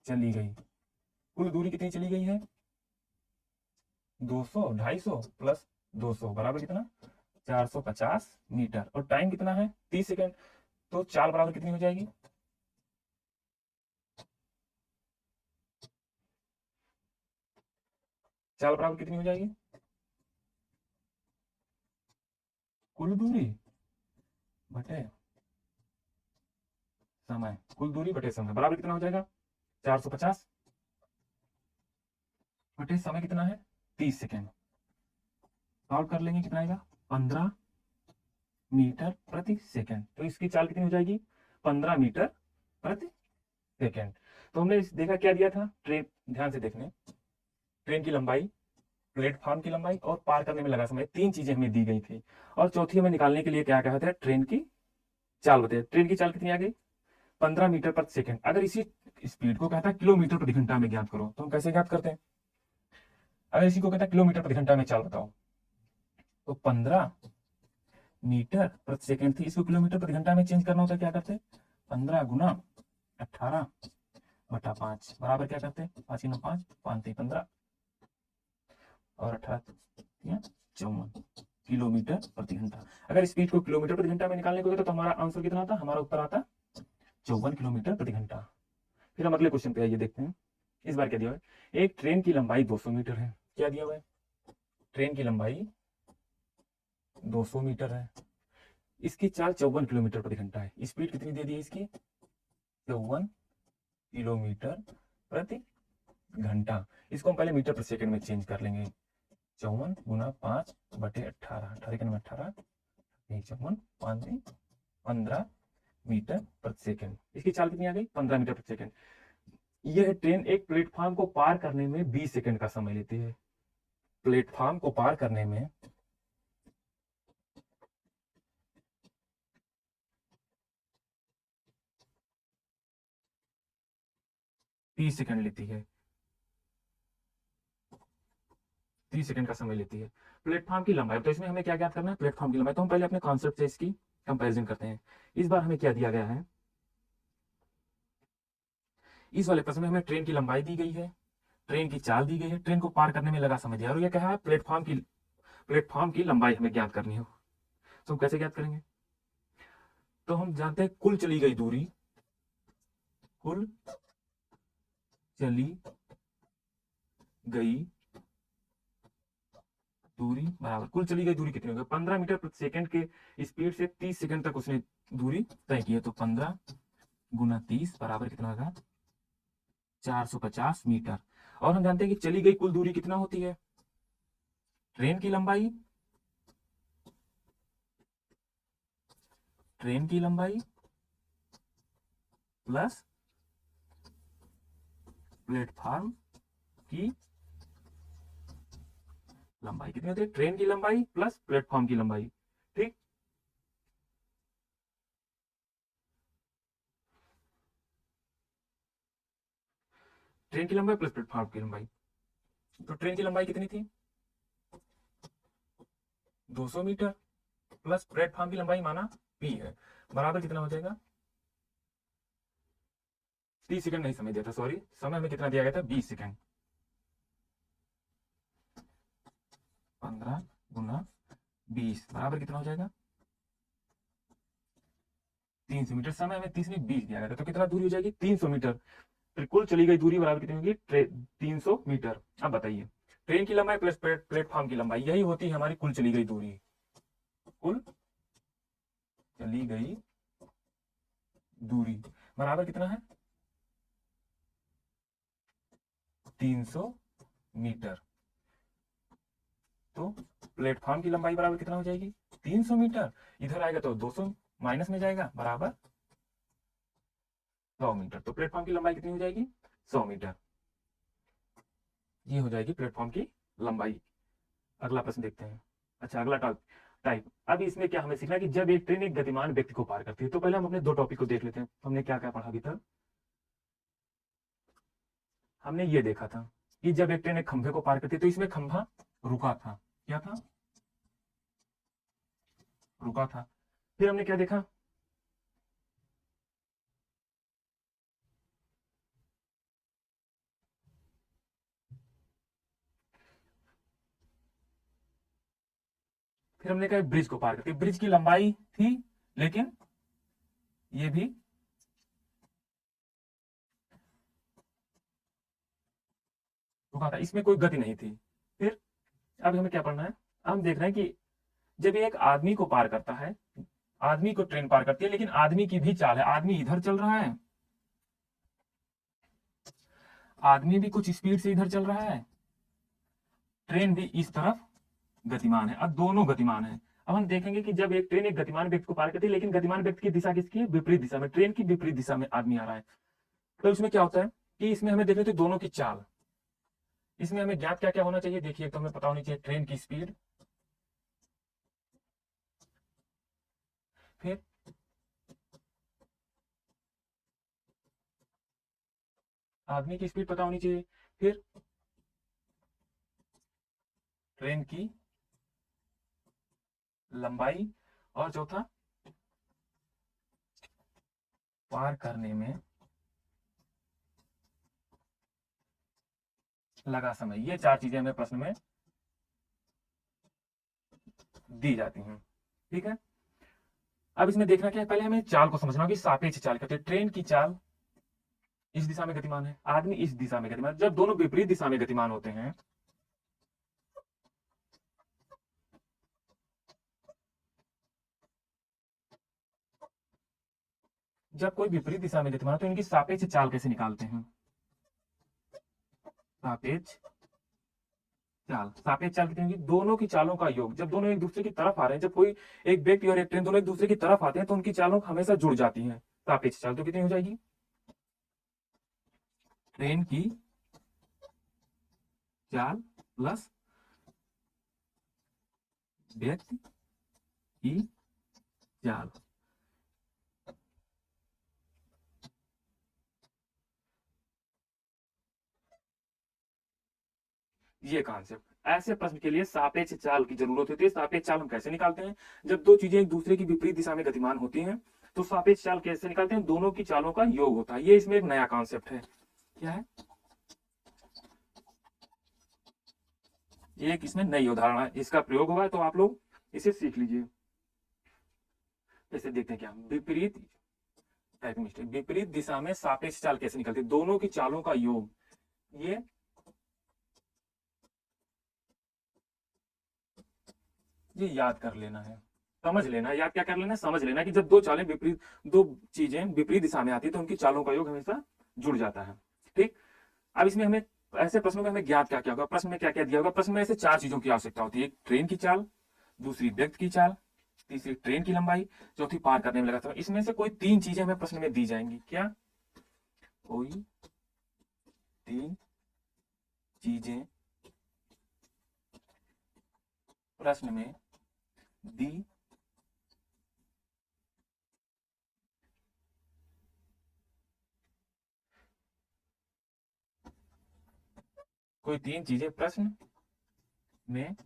चली गई, कुल दूरी कितनी चली गई है 200, 250 प्लस 200 बराबर कितना 450 मीटर, और टाइम कितना है 30 सेकंड। तो चाल बराबर कितनी हो जाएगी, चाल बराबर कितनी हो जाएगी, कुल दूरी बटे समय, कुल दूरी बटे समय बराबर कितना हो जाएगा 450 बटे समय कितना है 30 सेकेंड। सॉल्व कर लेंगे कितना आएगा 15 मीटर प्रति सेकेंड। तो इसकी चाल कितनी हो जाएगी 15 मीटर प्रति सेकेंड। तो हमने देखा क्या दिया था ट्रेन, ध्यान से देखने, ट्रेन की लंबाई, प्लेटफॉर्म की लंबाई और पार करने में लगा समय, तीन चीजें हमें दी गई थी। और चौथी हमें निकालने के लिए क्या कहा था ट्रेन की चाल बताइए। ट्रेन की चाल कितनी आ गई 15 मीटर प्रति सेकेंड। अगर इसी स्पीड को कहता है किलोमीटर प्रति घंटा में ज्ञात करो तो हम कैसे ज्ञात करते हैं। अगर इसी को कहता है किलोमीटर प्रति घंटा में चाल बताओ तो 15 मीटर प्रति सेकेंड थी, इसको किलोमीटर प्रति घंटा में चेंज करना होता है क्या करते 15 गुना 18 बटा 5 बराबर क्या करते 5 गुना 5 5 15 और 18 54 किलोमीटर प्रति घंटा। अगर स्पीड को किलोमीटर प्रति घंटा में निकालने को तो हमारा आंसर कितना आता, हमारा उत्तर आता 54 किलोमीटर प्रति घंटा। फिर हम अगले क्वेश्चन पे आइए देखते हैं। इस बार क्या दिया हुआ है, एक ट्रेन की लंबाई 200 मीटर है। क्या दिया हुआ है, ट्रेन की लंबाई 200 मीटर है, इसकी चाल 54 किलोमीटर प्रति घंटा है। स्पीड कितनी दे दी है इसकी 54 किलोमीटर प्रति घंटा। इसको हम पहले मीटर प्रति सेकंड में चेंज कर लेंगे, 54 गुना 5 बटे 18, 18 के नंबर 18 54 5 15 मीटर प्रति सेकंड। इसकी चाल कितनी आ गई 15 मीटर प्रति सेकंड। यह ट्रेन एक प्लेटफॉर्म को पार करने में 20 सेकंड का समय लेती है। प्लेटफॉर्म को पार करने में 30 सेकंड लेती है, 30 सेकंड का समय लेती है। प्लेटफॉर्म की लंबाई, तो इसमें हमें क्या ज्ञात करना है प्लेटफॉर्म की लंबाई। तो हम पहले अपने कॉन्सेप्ट से इसकी कंपैरिजन करते हैं। इस बार हमें क्या दिया गया है, इस वाले प्रश्न में हमें ट्रेन की लंबाई दी गई है, ट्रेन की चाल दी गई है, ट्रेन को पार करने में लगा समय दिया, और ये क्या है प्लेटफॉर्म की लंबाई हमें ज्ञात करनी हो। तो हम कैसे ज्ञात करेंगे, तो हम जानते हैं कुल चली गई दूरी, कुल चली गई दूरी बराबर, कुल चली गई दूरी कितनी होगी 15 मीटर प्रति सेकंड के स्पीड से 30 सेकंड तक उसने दूरी तय की है। तो 15 गुना 30 बराबर कितना होगा 450 मीटर। और हम जानते हैं कि चली गई कुल दूरी कितना होती है, ट्रेन की लंबाई, ट्रेन की लंबाई प्लस प्लेटफॉर्म की लंबाई कितनी होती है, ट्रेन की लंबाई प्लस प्लेटफॉर्म की लंबाई। ठीक, ट्रेन की लंबाई प्लस प्लेटफॉर्म की लंबाई। तो ट्रेन की लंबाई कितनी थी 200 मीटर प्लस प्लेटफॉर्म की लंबाई माना p है, बराबर कितना हो जाएगा 30 सेकंड नहीं समय दिया था, सॉरी समय में कितना दिया गया था 20 सेकंड। 15 गुना 20 बराबर कितना हो जाएगा 300 मीटर। समय में 30 में 20 दिया गया था, तो कितना दूरी हो जाएगी 300 मीटर। फिर कुल चली गई दूरी बराबर कितनी होगी 300 मीटर। अब बताइए ट्रेन की लंबाई प्लस प्लेटफॉर्म की लंबाई, यही होती है हमारी कुल चली गई दूरी, कुल चली गई दूरी बराबर कितना है 300 मीटर। तो प्लेटफॉर्म की लंबाई बराबर कितना हो जाएगी 300 मीटर, इधर आएगा तो 200 माइनस में जाएगा बराबर 100 मीटर। तो प्लेटफॉर्म की लंबाई कितनी हो जाएगी 100 मीटर। ये हो जाएगी प्लेटफॉर्म की लंबाई। अगला प्रश्न देखते हैं। अच्छा, अगला टाइप। अब इसमें क्या हमें सीखना है कि जब एक ट्रेन एक गतिमान व्यक्ति को पार करती है, तो पहले हम अपने दो टॉपिक को देख लेते हैं। हमने क्या क्या पढ़ा अभी तक? हमने ये देखा था कि जब एक ट्रेन एक खंभे को पार करती है तो इसमें खंभा रुका था। क्या था? रुका था। फिर हमने क्या देखा? फिर हमने कहा ब्रिज को पार करती है, ब्रिज की लंबाई थी लेकिन ये भी रुका था, इसमें कोई गति नहीं थी। फिर अब हमें क्या पढ़ना है? हम देख रहे हैं कि जब ये एक आदमी को पार करता है, आदमी को ट्रेन पार करती है, लेकिन आदमी की भी चाल है, आदमी इधर चल रहा है, आदमी भी कुछ स्पीड से इधर चल रहा है, ट्रेन भी इस तरफ गतिमान है। अब दोनों गतिमान है। अब हम देखेंगे कि जब एक ट्रेन एक गतिमान व्यक्ति को पार करती है, लेकिन गतिमान व्यक्ति की दिशा किसकी है? विपरीत दिशा में, ट्रेन की विपरीत दिशा में आदमी आ रहा है। तो इसमें क्या होता है कि इसमें हमें देख लेते हैं दोनों की चाल। इसमें हमें ज्ञात क्या क्या होना चाहिए? देखिए, तो हमें पता होनी चाहिए ट्रेन की स्पीड, फिर आदमी की स्पीड पता होनी चाहिए, फिर ट्रेन की लंबाई, और चौथा पार करने में लगा समय। ये चार चीजें हमें प्रश्न में दी जाती हैं। ठीक है। अब इसमें देखना क्या है? पहले हमें चाल को समझना होगी। सापेक्ष चाल कहते हैं। ट्रेन की चाल इस दिशा में गतिमान है, आदमी इस दिशा में गतिमान। जब दोनों विपरीत दिशा में गतिमान होते हैं, जब कोई विपरीत दिशा में गतिमान, तो इनकी सापेक्ष चाल कैसे निकालते हैं? सापेक्ष चाल, सापेक्ष चाल कितनी होगी? दोनों की चालों का योग। जब दोनों एक दूसरे की तरफ आ रहे हैं, जब कोई एक व्यक्ति और एक ट्रेन दोनों एक दूसरे की तरफ आते हैं, तो उनकी चालों हमेशा जुड़ जाती हैं। सापेक्ष चाल तो कितनी हो जाएगी? ट्रेन की चाल प्लस व्यक्ति की चाल। ये कॉन्सेप्ट, ऐसे प्रश्न के लिए सापेक्ष चाल की जरूरत होती है। सापेक्ष चाल हम कैसे निकालते हैं? जब दो चीजें एक दूसरे की विपरीत दिशा में गतिमान होती हैं, तो सापेक्ष चाल कैसे निकालते हैं? दोनों की चालों का योग होता है। ये इसमें एक नया कॉन्सेप्ट है। क्या है? एक इसमें नई उदाहरण है, इसका प्रयोग हुआ है, तो आप लोग इसे सीख लीजिए। जैसे देखते हैं क्या विपरीत, टाइपिंग मिस्टेक, विपरीत दिशा में सापेक्ष चाल कैसे निकलती है? दोनों की चालों का योग। ये याद कर लेना है, समझ लेना है। याद क्या कर लेना है? समझ लेना है कि जब दो चालें विपरीत, दो चीजें विपरीत दिशा में आती है, तो उनकी चालों का योग हमेशा जुड़ जाता है। ठीक। अब इसमें हमें ऐसे प्रश्नों में हमें ज्ञात क्या क्या होगा? प्रश्न में क्या क्या दिया होगा? प्रश्न में ऐसे चार चीजों की आवश्यकता होती है। एक ट्रेन की चाल, दूसरी व्यक्ति की चाल, तीसरी ट्रेन की लंबाई, चौथी पार करने में लगा समय। इसमें से कोई तीन चीजें हमें प्रश्न में दी जाएंगी। क्या? कोई तीन चीजें प्रश्न में दी कोई तीन चीजें प्रश्न में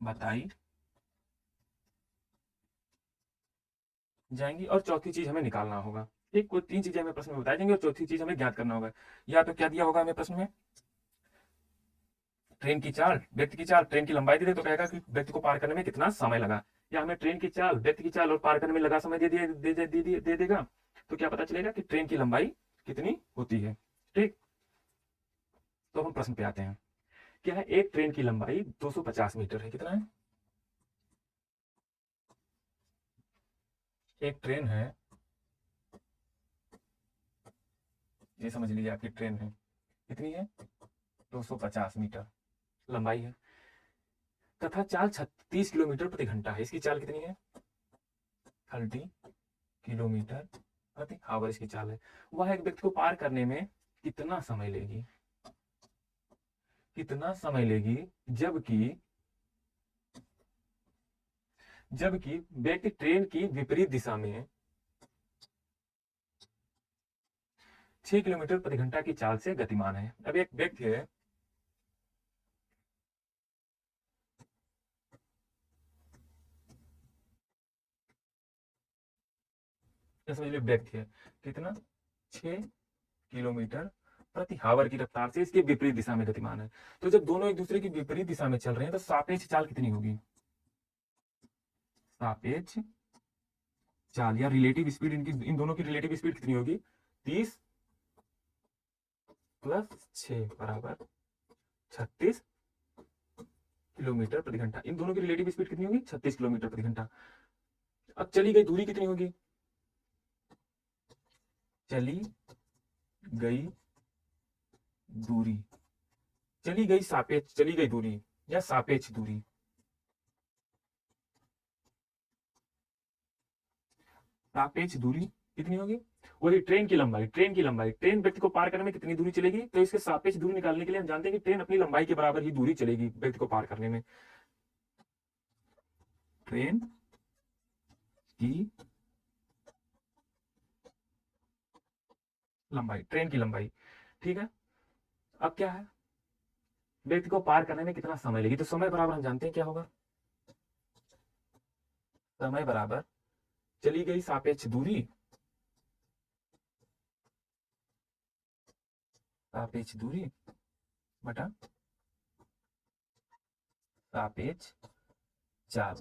बताई जाएंगी, और चौथी चीज हमें निकालना होगा। ठीक, कोई तीन चीजें हमें प्रश्न में बताई जाएंगी और चौथी चीज हमें ज्ञात करना होगा। या तो क्या दिया होगा हमें प्रश्न में? ट्रेन की चाल, व्यक्ति की चाल, ट्रेन की लंबाई दे दे तो कहेगा कि व्यक्ति को पार करने में कितना समय लगा। या हमें ट्रेन की चाल, व्यक्ति की चाल और पार करने में लगा समय दे देगा, तो क्या पता चलेगा कि ट्रेन की लंबाई कितनी होती है। ठीक। तो हम प्रश्न पे आते हैं। क्या है? एक ट्रेन की लंबाई 250 मीटर है। कितना है? एक ट्रेन है, ये समझ लीजिए आपकी ट्रेन है, कितनी है? 250 मीटर लंबाई है, तथा चाल 36 किलोमीटर प्रति घंटा है। इसकी चाल कितनी है? 30 किलोमीटर प्रति आवर इसकी चाल है। वह एक व्यक्ति को पार करने में कितना समय लेगी? कितना समय लेगी, जबकि जबकि व्यक्ति ट्रेन की विपरीत दिशा में 6 किलोमीटर प्रति घंटा की चाल से गतिमान है। अब एक व्यक्ति है, समझ लो व्यक्ति है कितना, 6 किलोमीटर प्रति हावर की रफ्तार से इसके विपरीत दिशा में गतिमान है। तो जब दोनों एक दूसरे की विपरीत दिशा में चल रहे हैं तो सापेक्ष चाल कितनी होगी? सापेक्ष चाल या रिलेटिव स्पीड, इनकी इन दोनों की रिलेटिव स्पीड कितनी होगी? 30 प्लस 6 बराबर 36 किलोमीटर प्रति घंटा। इन दोनों की रिलेटिव स्पीड कितनी होगी? 36 किलोमीटर प्रति घंटा। अब चली गई दूरी कितनी होगी? चली गई दूरी, चली गई सापेक्ष, चली गई दूरी या सापेक्ष दूरी, सापेक्ष दूरी कितनी होगी? वही ट्रेन की लंबाई, ट्रेन व्यक्ति को पार करने में कितनी दूरी चलेगी, तो इसके सापेक्ष दूरी निकालने के लिए हम जानते हैं कि ट्रेन अपनी लंबाई के बराबर ही दूरी चलेगी व्यक्ति को पार करने में। ट्रेन की लंबाई, ट्रेन की लंबाई, ठीक है। अब क्या है, व्यक्ति को पार करने में कितना समय लेगी, तो समय बराबर हम जानते हैं क्या होगा, समय बराबर चली गई सापेक्ष दूरी, सापेक्ष दूरी बटा सापेक्ष चाल,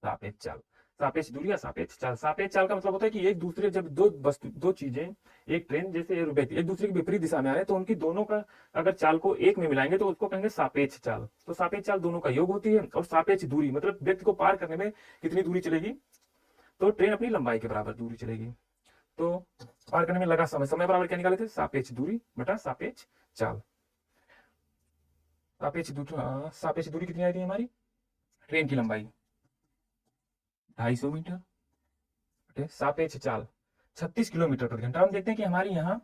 सापेक्ष चाल, सापेक्ष दूरी या सापेक्ष चाल। सापेक्ष चाल का मतलब होता है कि एक दूसरे, जब दो वस्तु, दो चीजें, एक ट्रेन जैसे एक दूसरे की विपरीत दिशा में आ रहे हैं तो उनकी दोनों का अगर चाल को एक में मिलाएंगे तो उसको कहेंगे सापेक्ष चाल। तो सापेक्ष चाल दोनों का योग होती है। और सापेक्ष दूरी मतलब व्यक्ति को पार करने में कितनी दूरी चलेगी, तो ट्रेन अपनी लंबाई के बराबर दूरी चलेगी। तो पार करने में लगा समय, समय बराबर क्या निकाले थे, सापेक्ष दूरी बटा सापेक्ष चाल। सापेक्ष दूरी कितनी आई थी हमारी, ट्रेन की लंबाई 250 मीटर, सापेक्ष चाल 36 किलोमीटर प्रति घंटा। हम देखते हैं कि हमारी यहाँ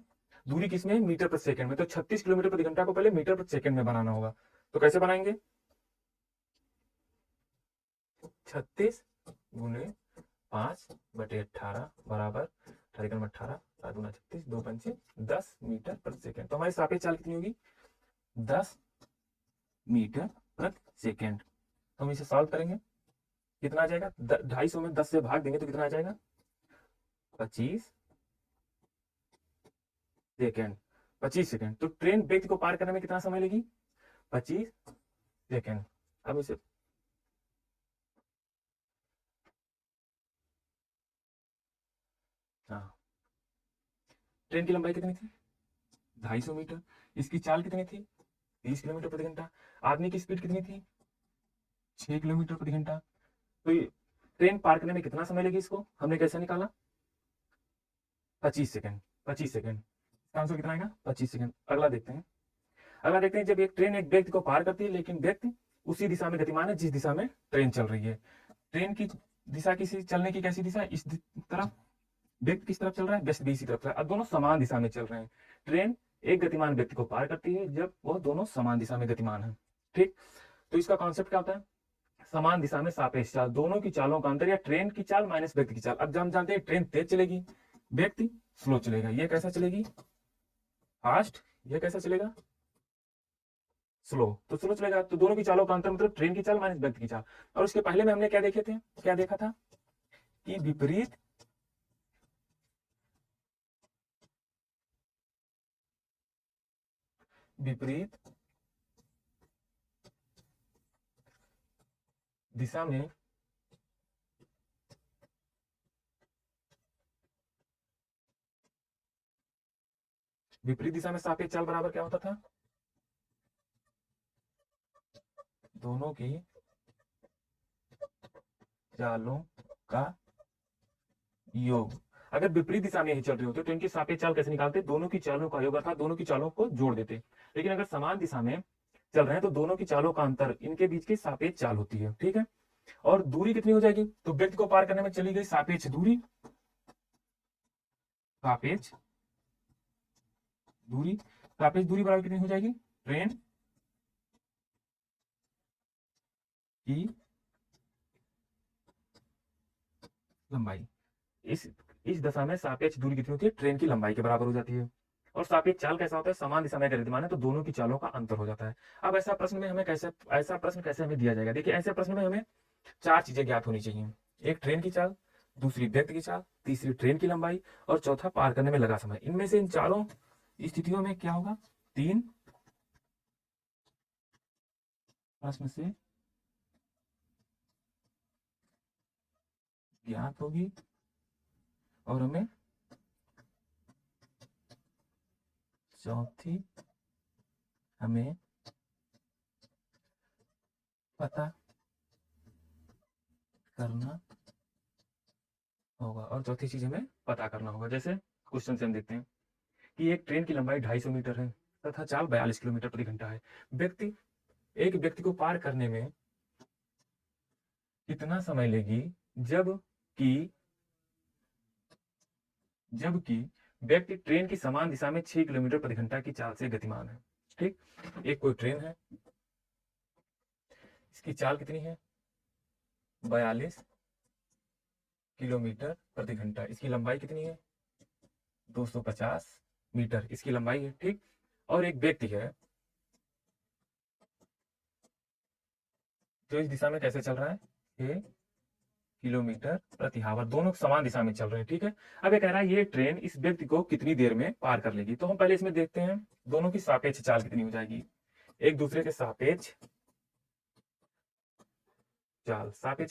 दूरी किसमें, मीटर प्रति सेकंड में, तो 36 किलोमीटर प्रति घंटा को पहले मीटर प्रति सेकंड में बनाना होगा। तो कैसे बनाएंगे, 36 गुने 5/18 बराबर 18 7 गुना 36 2 पंचे 10 मीटर प्रति सेकंड। तो हमारी सापेक्ष चाल कितनी होगी, 10 मीटर प्रति सेकंड। तो हम इसे सॉल्व करेंगे, कितना आ जाएगा, 250 में 10 से भाग देंगे तो कितना आ जाएगा, 25 सेकंड, 25 सेकंड। तो ट्रेन व्यक्ति को पार करने में कितना समय लेगी, 25 सेकंड। अब इसे हाँ, ट्रेन की लंबाई कितनी थी, 250 मीटर, इसकी चाल कितनी थी, 30 किलोमीटर प्रति घंटा, आदमी की स्पीड कितनी थी, 6 किलोमीटर प्रति घंटा। तो ये ट्रेन पार करने में कितना समय लेगी, इसको हमने कैसे निकाला, 25 सेकंड, 25 सेकंड। आंसर कितना आएगा, 25 सेकंड। अगला देखते हैं, अगला देखते हैं, जब एक ट्रेन एक व्यक्ति को पार करती है लेकिन व्यक्ति उसी दिशा में गतिमान है जिस दिशा में ट्रेन चल रही है। ट्रेन की दिशा किसी चलने की कैसी दिशा है, इस तरफ, व्यक्ति किस तरफ चल रहा है, व्यस्त भी इसी तरफ चल रहा है। अब दोनों समान दिशा में चल रहे हैं। ट्रेन एक गतिमान व्यक्ति को पार करती है जब वह दोनों समान दिशा में गतिमान है, ठीक। तो इसका कॉन्सेप्ट क्या होता है, समान दिशा में सापेक्ष चाल, दोनों की चालों का अंतर या ट्रेन की चाल माइनस व्यक्ति की चाल। अब हम जानते हैं ट्रेन तेज चलेगी, व्यक्ति स्लो चलेगा। ये कैसा चलेगी, फास्ट, ये कैसा चलेगा, स्लो। तो स्लो चलेगा, तो दोनों की चालों का अंतर मतलब ट्रेन की चाल माइनस व्यक्ति की चाल। और उसके पहले में हमने क्या देखे थे, क्या देखा था कि विपरीत विपरीत दिशा में विपरीत दिशा में सापेक्ष चाल बराबर क्या होता था, दोनों की चालों का योग। अगर विपरीत दिशा में ही चल रही होती तो इनकी सापेक्ष चाल कैसे निकालते, दोनों की चालों का योग अर्थात दोनों की चालों को जोड़ देते। लेकिन अगर समान दिशा में चल रहे हैं तो दोनों की चालों का अंतर, इनके बीच की सापेक्ष चाल होती है, ठीक है। और दूरी कितनी हो जाएगी, तो व्यक्ति को पार करने में चली गई सापेक्ष दूरी, सापेक्ष दूरी, सापेक्ष दूरी बराबर कितनी हो जाएगी, ट्रेन की लंबाई। इस दशा में सापेक्ष दूरी कितनी होती है? ट्रेन की लंबाई के बराबर हो जाती है। और सापेक्ष चाल कैसा होता है? समान दिशा में अगर विद्यमान है तो दोनों की चालों का अंतर हो जाता है। अब ऐसा प्रश्न कैसे हमें दिया जाएगा? देखिए, ऐसे प्रश्न में हमें चार चीजें ज्ञात होनी चाहिए। एक ट्रेन की चाल, दूसरी व्यक्ति की चाल, तीसरी ट्रेन की लंबाई और चौथा पार करने में लगा समय। इनमें से इन चारों स्थितियों में क्या होगा? तीन प्रश्न से ज्ञात होगी और हमें चौथी हमें पता करना होगा। और चौथी चीज हमें पता करना होगा। जैसे क्वेश्चन से हम देखते हैं कि एक ट्रेन की लंबाई 250 मीटर है तथा चाल 42 किलोमीटर प्रति घंटा है। एक व्यक्ति को पार करने में कितना समय लेगी जबकि जबकि व्यक्ति ट्रेन की समान दिशा में 6 किलोमीटर प्रति घंटा की चाल से गतिमान है। ठीक, एक कोई ट्रेन है, इसकी चाल कितनी है? 42 किलोमीटर प्रति घंटा। इसकी लंबाई कितनी है? 250 मीटर इसकी लंबाई है। ठीक, और एक व्यक्ति है जो इस दिशा में कैसे चल रहा है? 6 किलोमीटर प्रति आवर। दोनों समान दिशा में चल रहे हैं। ठीक है, अब ये कह रहा है ये ट्रेन इस व्यक्ति को कितनी देर में पार कर लेगी। तो हम पहले इसमें देखते हैं दोनों की सापेक्ष चाल कितनी हो जाएगी। एक दूसरे के सापेक्ष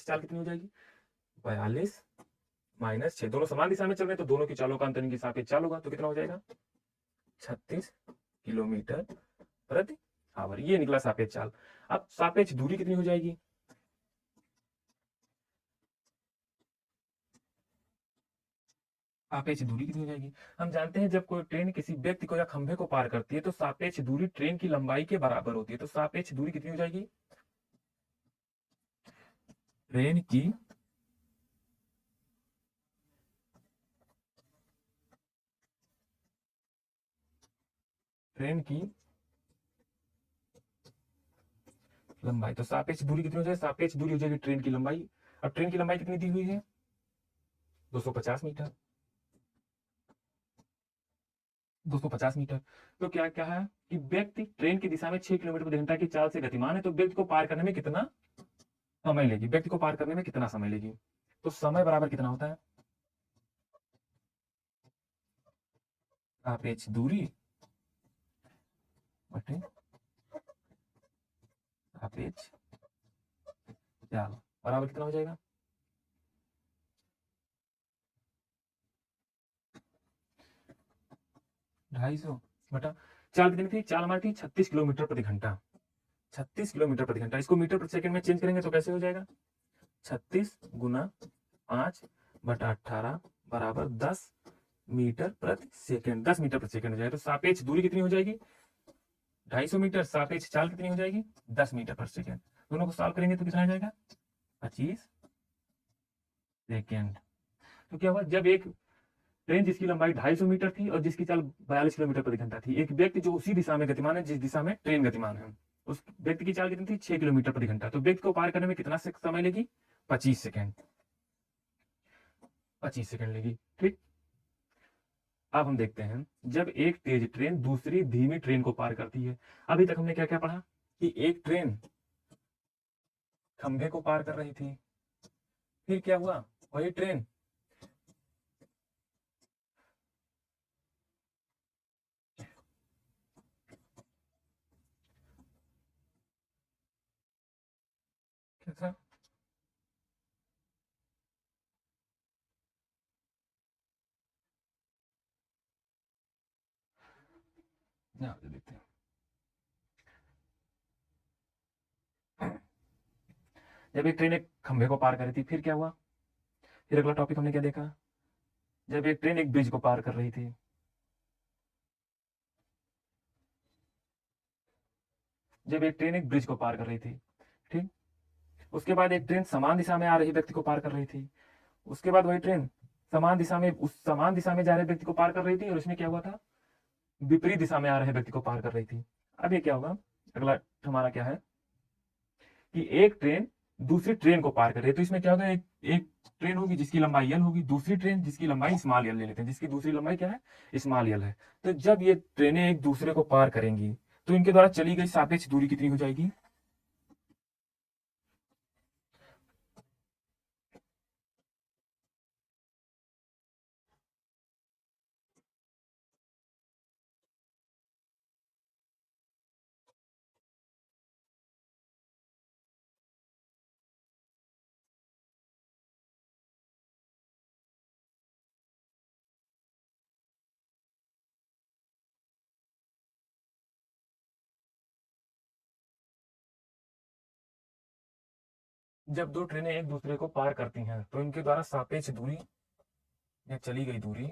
चाल कितनी हो जाएगी? 42 माइनस 6। दोनों समान दिशा में चल रहे हैं तो दोनों की चालों का अंतर इनकी सापेक्ष चाल होगा। तो कितना हो जाएगा? 36 किलोमीटर प्रति आवर। ये निकला सापेक्ष चाल। अब सापेक्ष दूरी कितनी हो जाएगी? सापेक्ष दूरी कितनी हो जाएगी? हम जानते हैं जब कोई ट्रेन किसी व्यक्ति को या खंभे को पार करती है तो सापेक्ष दूरी ट्रेन की लंबाई के बराबर होती है। तो सापेक्ष दूरी कितनी हो जाएगी? ट्रेन की लंबाई। तो सापेक्ष दूरी कितनी हो जाएगी? सापेक्ष दूरी हो जाएगी ट्रेन की लंबाई। अब ट्रेन की लंबाई कितनी दी हुई है? 250 मीटर। 250 मीटर। तो क्या क्या है कि व्यक्ति ट्रेन की दिशा में 6 किलोमीटर प्रति घंटा की चाल से गतिमान है। तो व्यक्ति को पार करने में कितना समय लेगी? व्यक्ति को पार करने में कितना समय लेगी? तो समय बराबर कितना होता है? सापेक्ष दूरी बटे सापेक्ष चाल बराबर कितना हो जाएगा? 250 बटा चाल कितनी थी? चाल हमारी थी 36 किलोमीटर प्रति घंटा। 36 किलोमीटर प्रति घंटा। इसको मीटर प्रति सेकंड में चेंज करेंगे तो कैसे हो जाएगा? 36 गुना 5 बटा 18 बराबर 10 मीटर प्रति सेकंड। 10 मीटर प्रति सेकंड हो जाएगा। तो सापेक्ष दूरी कितनी हो जाएगी? 250 मीटर। सापेक्ष चाल कितनी हो जाएगी? 10 मीटर प्रति सेकंड। दोनों को सॉल्व करेंगे तो कितना आ जाएगा? 25 सेकंड। तो क्या हुआ? जब एक ट्रेन जिसकी लंबाई 250 मीटर थी और जिसकी चाल 42 किलोमीटर प्रति घंटा थी, एक व्यक्ति जो उसी दिशा में गतिमान है जिस दिशा में ट्रेन गतिमान है, उस व्यक्ति की चाल कितनी थी? 6 किलोमीटर प्रति घंटा। तो व्यक्ति को पार करने में कितना समय लेगी? 25 सेकंड। 25 सेकंड लेगी। ठीक, अब हम देखते हैं जब एक तेज ट्रेन दूसरी धीमी ट्रेन को पार करती है। अभी तक हमने क्या क्या पढ़ा कि एक ट्रेन खंभे को पार कर रही थी, फिर क्या हुआ? वही ट्रेन कैसा? देखते हैं। जब एक ट्रेन एक खंभे को पार कर रही थी फिर क्या हुआ? फिर अगला टॉपिक हमने क्या देखा? जब एक ट्रेन एक ब्रिज को पार कर रही थी। जब एक ट्रेन एक ब्रिज को पार कर रही थी। ठीक, उसके बाद एक ट्रेन समान दिशा में आ रही व्यक्ति को पार कर रही थी। उसके बाद वही ट्रेन समान दिशा में जा रहे व्यक्ति को पार कर रही थी और उसमें क्या हुआ था? विपरीत दिशा में आ रहे व्यक्ति को पार कर रही थी। अब ये क्या होगा? अगला हमारा क्या है कि एक ट्रेन दूसरी ट्रेन को पार कर रही है। तो इसमें क्या होगा? एक एक ट्रेन होगी जिसकी लंबाई एल होगी, दूसरी ट्रेन जिसकी लंबाई स्मॉल एल ले लेते हैं, जिसकी दूसरी लंबाई क्या है, स्मॉल एल है। तो जब ये ट्रेनें एक दूसरे को पार करेंगी तो इनके द्वारा चली गई सापेक्ष दूरी कितनी हो जाएगी? जब दो ट्रेनें एक दूसरे को पार करती हैं तो इनके द्वारा सापेक्ष दूरी या चली गई दूरी,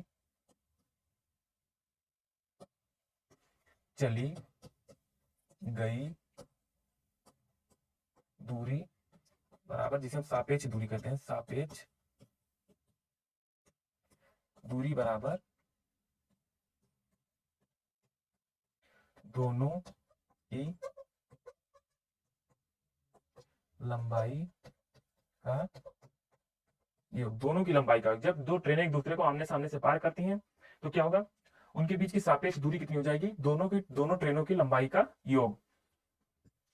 चली गई दूरी बराबर, जिसे हम सापेक्ष दूरी कहते हैं, सापेक्ष दूरी बराबर दोनों की लंबाई का योग, दोनों की लंबाई का। जब दो ट्रेनें एक दूसरे को आमने सामने से पार करती हैं तो क्या होगा, उनके बीच की सापेक्ष दूरी कितनी हो जाएगी? दोनों ट्रेनों की लंबाई का योग।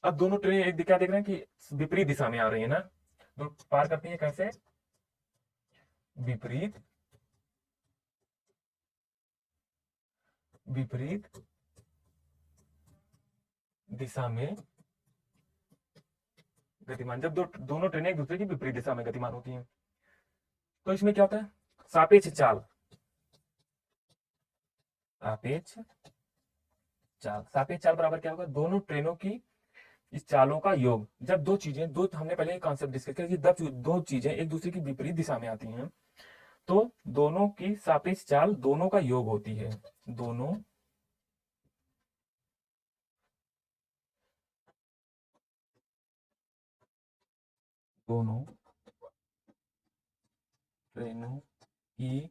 अब दोनों ट्रेनें एक क्या देख रहे हैं कि विपरीत दिशा में आ रही है ना, तो पार करती हैं कैसे? विपरीत विपरीत दिशा में गतिमान। जब दोनों ट्रेनें एक दूसरे की विपरीत दिशा में गतिमान होती हैं तो इसमें क्या होता है? सापेक्ष चाल, सापेक्ष सापेक्ष चाल बराबर क्या होगा? दोनों ट्रेनों की इस चालों का योग। जब दो हमने पहले कॉन्सेप्ट डिस्कस किया कि जब दो चीजें एक दूसरे की विपरीत दिशा में आती हैं तो दोनों की सापेक्ष चाल दोनों का योग होती है। दोनों दोनों ट्रेनों की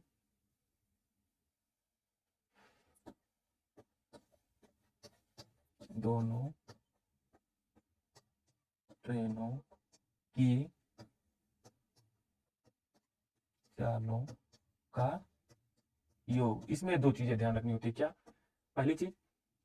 दोनों ट्रेनों की चालों का योग। इसमें दो चीजें ध्यान रखनी होती है। क्या? पहली चीज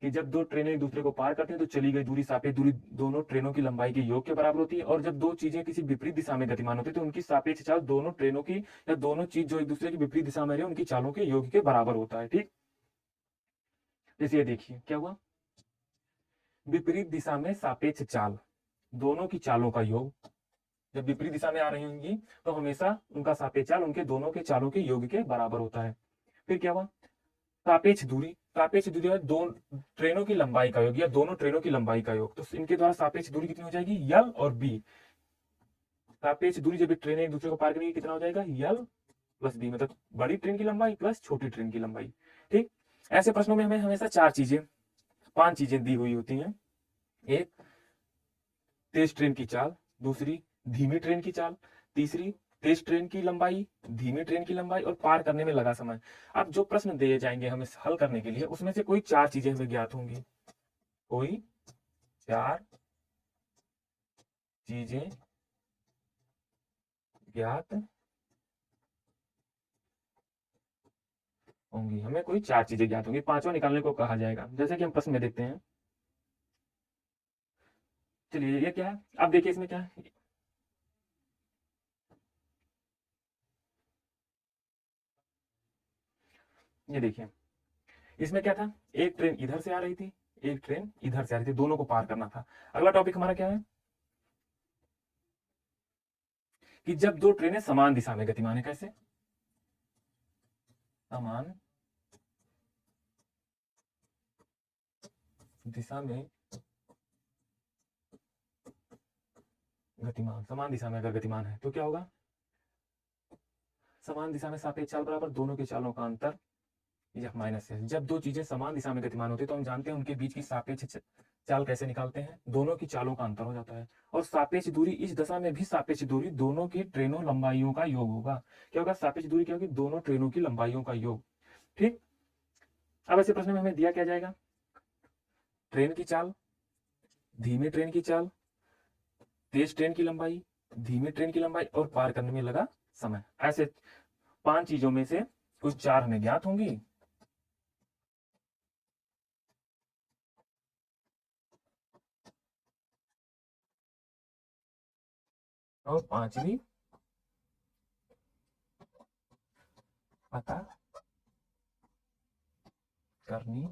कि जब दो ट्रेनें एक दूसरे को पार करती हैं तो चली गई दूरी सापेक्ष दूरी दोनों ट्रेनों की लंबाई के योग के बराबर होती है। और जब दो चीजें किसी विपरीत दिशा में गतिमान होती है तो उनकी सापेक्ष चाल दोनों ट्रेनों की या दोनों चीज जो एक दूसरे की विपरीत दिशा में रहे उनकी चालों के योग के बराबर होता है। ठीक, जैसे ये देखिए क्या हुआ, विपरीत दिशा में सापेक्ष चाल दोनों की चालों का योग। जब विपरीत दिशा में आ रही होंगी तो हमेशा उनका सापेक्ष चाल उनके दोनों के चालों के योग के बराबर होता है। फिर क्या हुआ, सापेक्ष दूरी, सापेक्ष दूरी है दो ट्रेनों की लंबाई का योग या दोनों ट्रेनों की लंबाई का योग। तो इनके द्वारा सापेक्ष दूरी कितनी हो जाएगी? यल और बी। सापेक्ष दूरी जब ट्रेनें एक दूसरे को पार करेंगी कितना हो जाएगा? यल प्लस बी, मतलब बड़ी ट्रेन की लंबाई प्लस छोटी ट्रेन की लंबाई। ठीक, ऐसे प्रश्नों में हमें हमेशा पांच चीजें दी हुई होती हैं। एक, तेज ट्रेन की चाल, दूसरी धीमी ट्रेन की चाल, तीसरी तेज ट्रेन की लंबाई, धीमी ट्रेन की लंबाई और पार करने में लगा समय। अब जो प्रश्न दिए जाएंगे हमें हल करने के लिए उसमें से कोई चार चीजें हमें ज्ञात होंगी, कोई चार चीजें ज्ञात होंगी, हमें कोई चार चीजें ज्ञात होंगी, पांचवा निकालने को कहा जाएगा। जैसे कि हम प्रश्न में देखते हैं, चलिए ये क्या है, अब देखिए इसमें क्या है, ये देखिए इसमें क्या था, एक ट्रेन इधर से आ रही थी, एक ट्रेन इधर से आ रही थी, दोनों को पार करना था। अगला टॉपिक हमारा क्या है कि जब दो ट्रेनें समान दिशा में गतिमान है, कैसे? समान दिशा में गतिमान, समान दिशा में अगर गतिमान है तो क्या होगा, समान दिशा में सापेक्ष चाल बराबर दोनों के चालों का अंतर या माइनस है। जब दो चीजें समान दिशा में गतिमान होती है तो हम जानते हैं उनके बीच की सापेक्ष चाल कैसे निकालते हैं, दोनों की चालों का अंतर हो जाता है। और सापेक्ष दूरी, इस दशा में भी सापेक्ष दूरी दोनों की ट्रेनों लंबाइयों का योग होगा। क्या होगा, सापेक्ष दूरी क्या होगी, दोनों ट्रेनों की लंबाइयों का योग। ठीक, अब ऐसे प्रश्न में हमें दिया क्या जाएगा, ट्रेन की चाल, धीमी ट्रेन की चाल, तेज ट्रेन की लंबाई, धीमी ट्रेन की लंबाई और पार करने में लगा समय। ऐसे 5 चीजों में से कुछ 4 हमें ज्ञात होंगी। और 5वीं पता करनी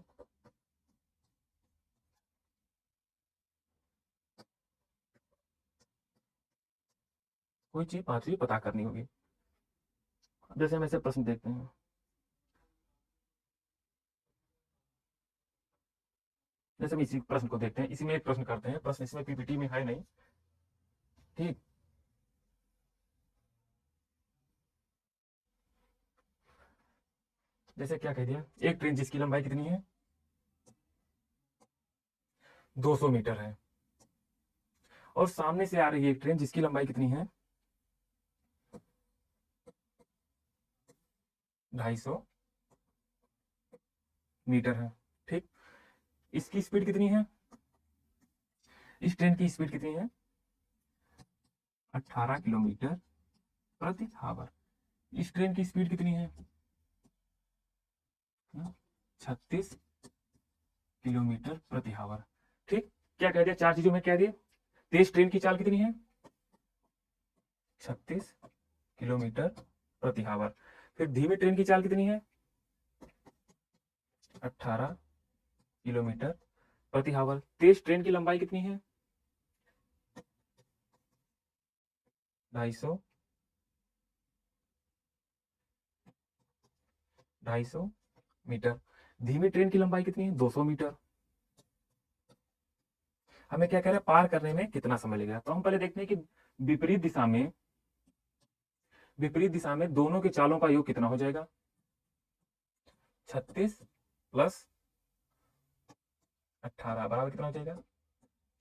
कोई चीज 5वीं पता करनी होगी। जैसे हम ऐसे प्रश्न देखते हैं, जैसे हम इसी प्रश्न को देखते हैं, इसी में एक प्रश्न करते हैं। प्रश्न इसमें पीपीटी में है नहीं, ठीक। जैसे क्या कह दिया, एक ट्रेन जिसकी लंबाई कितनी है 200 मीटर है, और सामने से आ रही है एक ट्रेन जिसकी लंबाई कितनी है 250 मीटर है, ठीक। इसकी स्पीड कितनी है, इस ट्रेन की स्पीड कितनी है 18 किलोमीटर प्रति आवर। इस ट्रेन की स्पीड कितनी है 36 किलोमीटर प्रति आवर, ठीक। क्या कह दिया, 4 चीजों में कह दिया। तेज ट्रेन की चाल कितनी है 36 किलोमीटर प्रति आवर। फिर धीमी ट्रेन की चाल कितनी है 18 किलोमीटर प्रति आवर। तेज ट्रेन की लंबाई कितनी है 250 मीटर। धीमी ट्रेन की लंबाई कितनी है 200 मीटर। हमें क्या कह रहे हैं, पार करने में कितना समय लगेगा। तो हम पहले देखते हैं कि विपरीत दिशा में दोनों के चालों का योग कितना हो जाएगा 36 प्लस 18 बराबर कितना हो जाएगा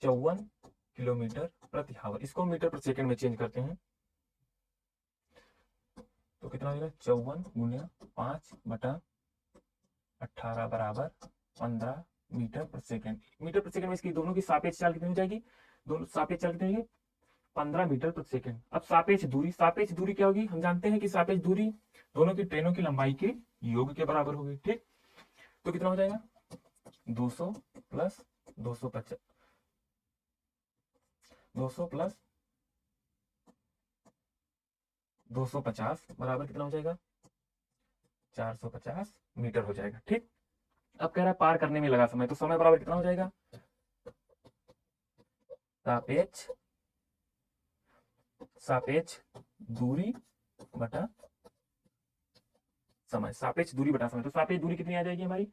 54 किलोमीटर प्रति आवर। इसको मीटर प्रति सेकंड में चेंज करते हैं तो कितना हो जाएगा 54 गुणिया 5/18 बराबर 15 मीटर प्रति सेकंड। मीटर प्रति सेकंड में इसकी दोनों की सापेक्ष चाल कितनी हो जाएगी, दोनों सापेक्ष चाल कितनी होगी 15 मीटर प्रति सेकंड। अब सापेक्ष दूरी क्या होगी, हम जानते हैं कि सापेक्ष दूरी दोनों की ट्रेनों की लंबाई के योग के बराबर होगी, ठीक। तो कितना हो जाएगा 200 प्लस 250 200 प्लस 250 बराबर कितना हो जाएगा 450 मीटर हो जाएगा, ठीक। अब कह रहा है पार करने में लगा समय, तो समय बराबर कितना हो जाएगा सापेक्ष सापेक्ष दूरी बटा समय। सापेक्ष दूरी बटा समय, तो सापेक्ष दूरी कितनी आ जाएगी हमारी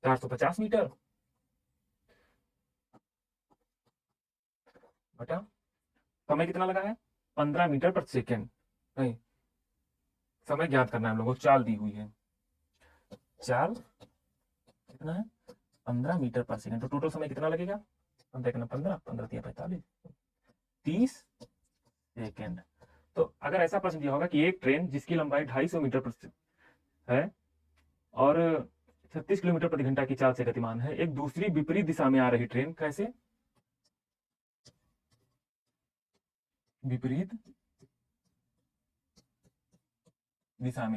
450 मीटर बटा समय कितना लगा है 15 मीटर प्रति सेकेंड। नहीं, समय ज्ञात करना है हम लोगों को, चाल दी हुई है। चाल कितना है 15 मीटर पर सेकेंड, तो टोटल समय कितना लगेगा हम देखना 15 15 3 45 30 सेकेंड। तो अगर ऐसा प्रश्न दिया होगा कि एक ट्रेन जिसकी लंबाई 250 मीटर प्रति है और 36 किलोमीटर प्रति घंटा की चाल से गतिमान है, एक दूसरी विपरीत दिशा में आ रही ट्रेन, कैसे विपरीत दिशा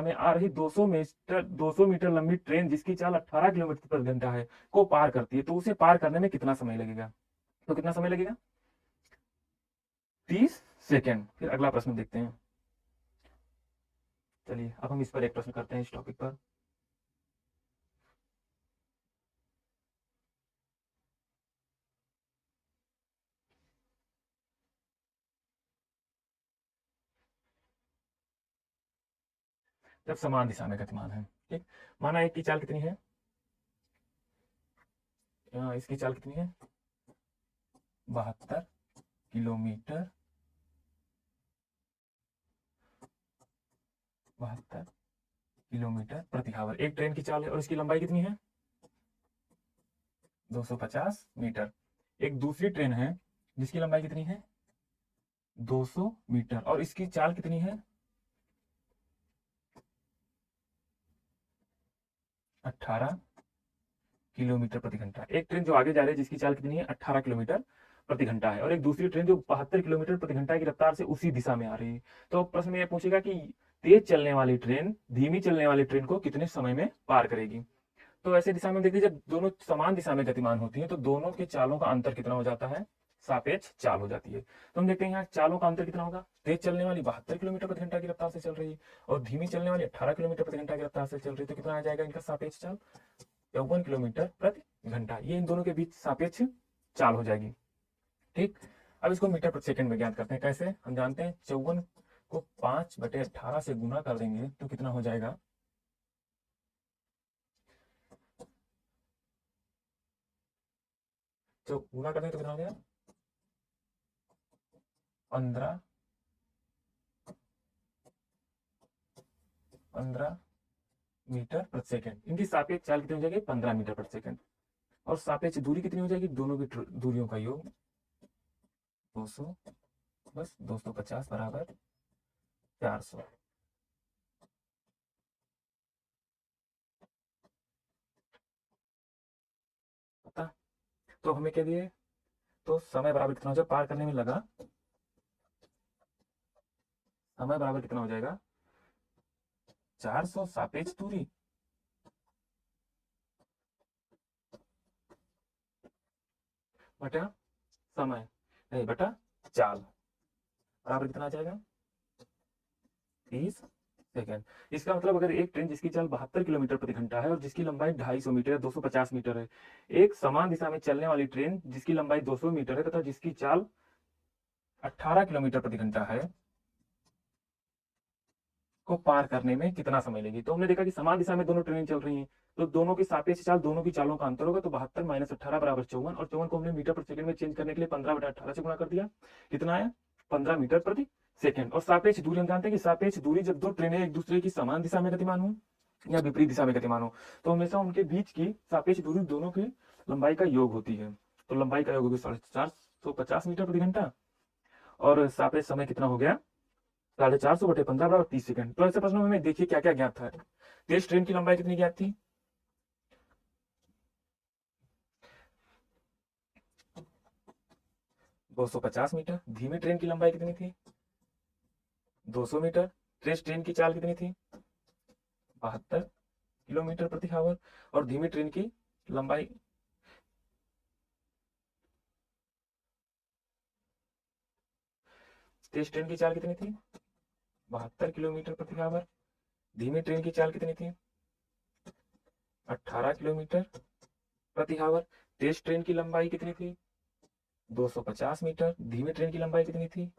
में आ रही 200 मीटर लंबी ट्रेन जिसकी चाल 18 किलोमीटर प्रति घंटा है को पार करती है, तो उसे पार करने में कितना समय लगेगा। तो कितना समय लगेगा 30 सेकेंड। फिर अगला प्रश्न देखते हैं। चलिए अब हम इस पर एक प्रश्न करते हैं, इस टॉपिक पर। जब समान दिशा में गतिमान है, ठीक। माना एक की चाल कितनी है, इसकी चाल कितनी है 72 किलोमीटर 72 किलोमीटर प्रति आवर एक ट्रेन की चाल है, और इसकी लंबाई कितनी है 250 मीटर। एक दूसरी ट्रेन है जिसकी लंबाई कितनी है 200 मीटर और इसकी चाल कितनी है 18 किलोमीटर प्रति घंटा। एक ट्रेन जो आगे जा रही है जिसकी चाल कितनी है 18 किलोमीटर प्रति घंटा है और एक दूसरी ट्रेन जो 72 किलोमीटर प्रति घंटा की रफ्तार से उसी दिशा में आ रही है। तो प्रश्न में यह पूछेगा कि तेज चलने वाली ट्रेन धीमी चलने वाली ट्रेन को कितने समय में पार करेगी। तो ऐसे दिशा में देखिए, जब दोनों समान दिशा में गतिमान होती है तो दोनों के चालों का अंतर कितना हो जाता है, सापेक्ष चाल हो जाती है। तो हम देखते हैं यहाँ चालों का अंतर कितना होगा, तेज चलने वाली 72 किलोमीटर प्रति घंटा की रफ्तार से चल रही है और धीमी चलने वाली 18 किलोमीटर प्रति घंटा की रफ्तार से चल रही है। तो कितना आ जाएगा इनका सापेक्ष चाल, 54 किलोमीटर प्रति घंटा। ये इन दोनों के बीच सापेक्ष चाल हो जाएगी। ठीक, अब इसको मीटर प्रति सेकंड में ज्ञात करते हैं। कैसे, हम जानते हैं 54 को 5/18 से गुना कर देंगे तो कितना हो जाएगा, तो गुना कर देंगे तो कितना हो गया 15 मीटर प्रति सेकंड। इनकी सापेक्ष चाल कितनी हो जाएगी, 15 मीटर प्रति सेकंड। और सापेक्ष दूरी कितनी हो जाएगी, दोनों की दूरियों का योग 200 बस 250 बराबर 400। पता, तो हमें क्या दिए, तो समय बराबर कितना हो जाएगा, पार करने में लगा समय बराबर कितना हो जाएगा 400 सापेक्ष दूरी बटा समय नहीं बटा चाल बराबर कितना आ जाएगा 30 सेकेंड। इसका मतलब अगर एक ट्रेन जिसकी चाल 72 किलोमीटर प्रति घंटा है और जिसकी लंबाई 250 मीटर 250 मीटर है, एक समान दिशा में चलने वाली ट्रेन जिसकी लंबाई 200 मीटर है तथा जिसकी चाल 18 किलोमीटर प्रति घंटा है को पार करने में कितना समय लेगी। तो हमने देखा कि समान दिशा में दोनों ट्रेनें चल रही हैं तो दोनों की सापेक्ष चाल, दोनों की चालों का अंतर होगा। तो 72 - 18 बराबर 54 और 54 को हमने मीटर प्रति सेकंड में चेंज करने के लिए 15/18 से गुणा कर दिया, कितना आया 15 मीटर प्रति सेकंड। और सापेक्ष दूरी हम जानते हैं कि सापेक्ष दूरी जब दो ट्रेनें एक दूसरे की समान दिशा में गतिमान हो या विपरीत दिशा में गतिमान हो तो हमेशा उनके बीच की सापेक्ष दूरी दोनों की लंबाई का योग होती है। तो लंबाई का योग होगी 450 मीटर प्रति घंटा और सापेक्ष समय कितना हो गया 450 बटे 15 बराबर 30 सेकंड। तो ऐसे प्रश्नों में देखिए क्या क्या ज्ञात था। तेज ट्रेन की लंबाई कितनी ज्ञात थी, 250 मीटर। धीमी ट्रेन की लंबाई कितनी थी 200 मीटर। तेज ट्रेन की चाल कितनी थी 72 किलोमीटर प्रति आवर और धीमी ट्रेन की लंबाई तेज ट्रेन की चाल कितनी थी 72 किलोमीटर प्रति आवर। धीमी ट्रेन की चाल कितनी थी 18 किलोमीटर प्रति आवर। तेज ट्रेन की लंबाई कितनी थी 250 मीटर। धीमी ट्रेन की लंबाई कितनी थी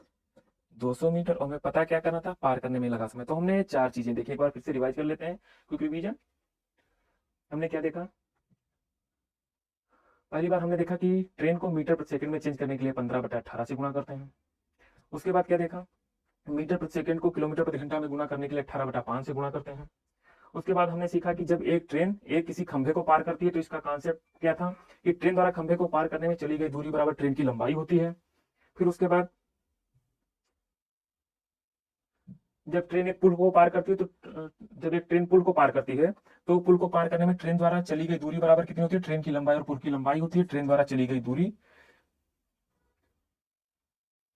200 मीटर और हमें पता क्या करना था, पार करने में लगा समय। तो हमने चार चीजें देखी, एक बार फिर से रिवाइज कर लेते हैं क्विक रिवीजन। हमने क्या देखा, पहली बार हमने देखा कि ट्रेन को मीटर प्रति सेकंड में चेंज करने के लिए 15/18 से गुणा करते हैं। उसके बाद क्या देखा, मीटर प्रति सेकंड को किलोमीटर प्रति घंटा में गुणा करने के लिए 18/5 से गुणा करते हैं। उसके बाद हमने सीखा कि जब एक ट्रेन एक किसी खंभे को पार करती है तो इसका कॉन्सेप्ट क्या था कि ट्रेन द्वारा खंभे को पार करने में चली गई दूरी बराबर ट्रेन की लंबाई होती है। फिर उसके बाद जब ट्रेन एक पुल को पार करती है तो जब एक ट्रेन पुल को पार करती है तो पुल को पार करने में ट्रेन द्वारा चली गई दूरी बराबर कितनी होती है, ट्रेन की लंबाई और पुल की लंबाई होती है, ट्रेन द्वारा चली गई दूरी।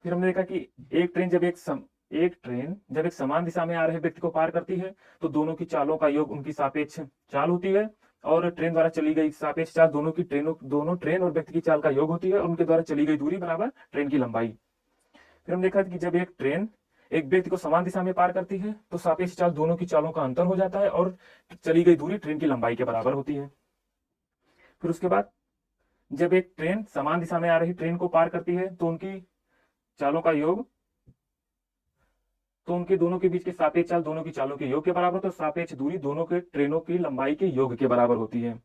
फिर हमने देखा कि एक ट्रेन जब एक समान दिशा में आ रहे व्यक्ति को पार करती है तो दोनों की चालों का योग उनकी सापेक्ष चाल होती है और ट्रेन द्वारा चली गई सापेक्ष चाल दोनों ट्रेन और व्यक्ति की चाल का योग होती है और उनके द्वारा चली गई दूरी बराबर ट्रेन की लंबाई। फिर हम देखा कि जब एक ट्रेन एक व्यक्ति को समान दिशा में पार करती है तो सापेक्ष चाल दोनों की चालों का अंतर हो जाता है और चली गई दूरी ट्रेन की लंबाई के बराबर होती है। फिर उसके बाद जब एक ट्रेन समान दिशा में आ रही ट्रेन को पार करती है तो उनकी चालों का योग, तो उनके दोनों के बीच के सापेक्ष चाल दोनों की चालों के योग के बराबर होता है। सापेक्ष दूरी दोनों के ट्रेनों की लंबाई के योग के बराबर होती है।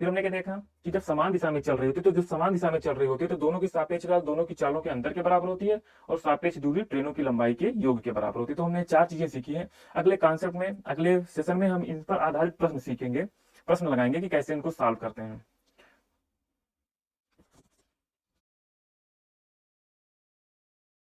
फिर हमने क्या देखा कि जब समान दिशा में चल रही होती है तो जो समान दिशा में चल रही होती है तो दोनों की सापेक्ष चाल दोनों की चालों के अंतर के बराबर होती है और सापेक्ष दूरी ट्रेनों की लंबाई के योग के बराबर होती है। तो हमने चार चीजें सीखी है। अगले कॉन्सेप्ट में अगले सेशन में हम इन पर आधारित प्रश्न सीखेंगे, प्रश्न लगाएंगे कि कैसे इनको सॉल्व करते हैं।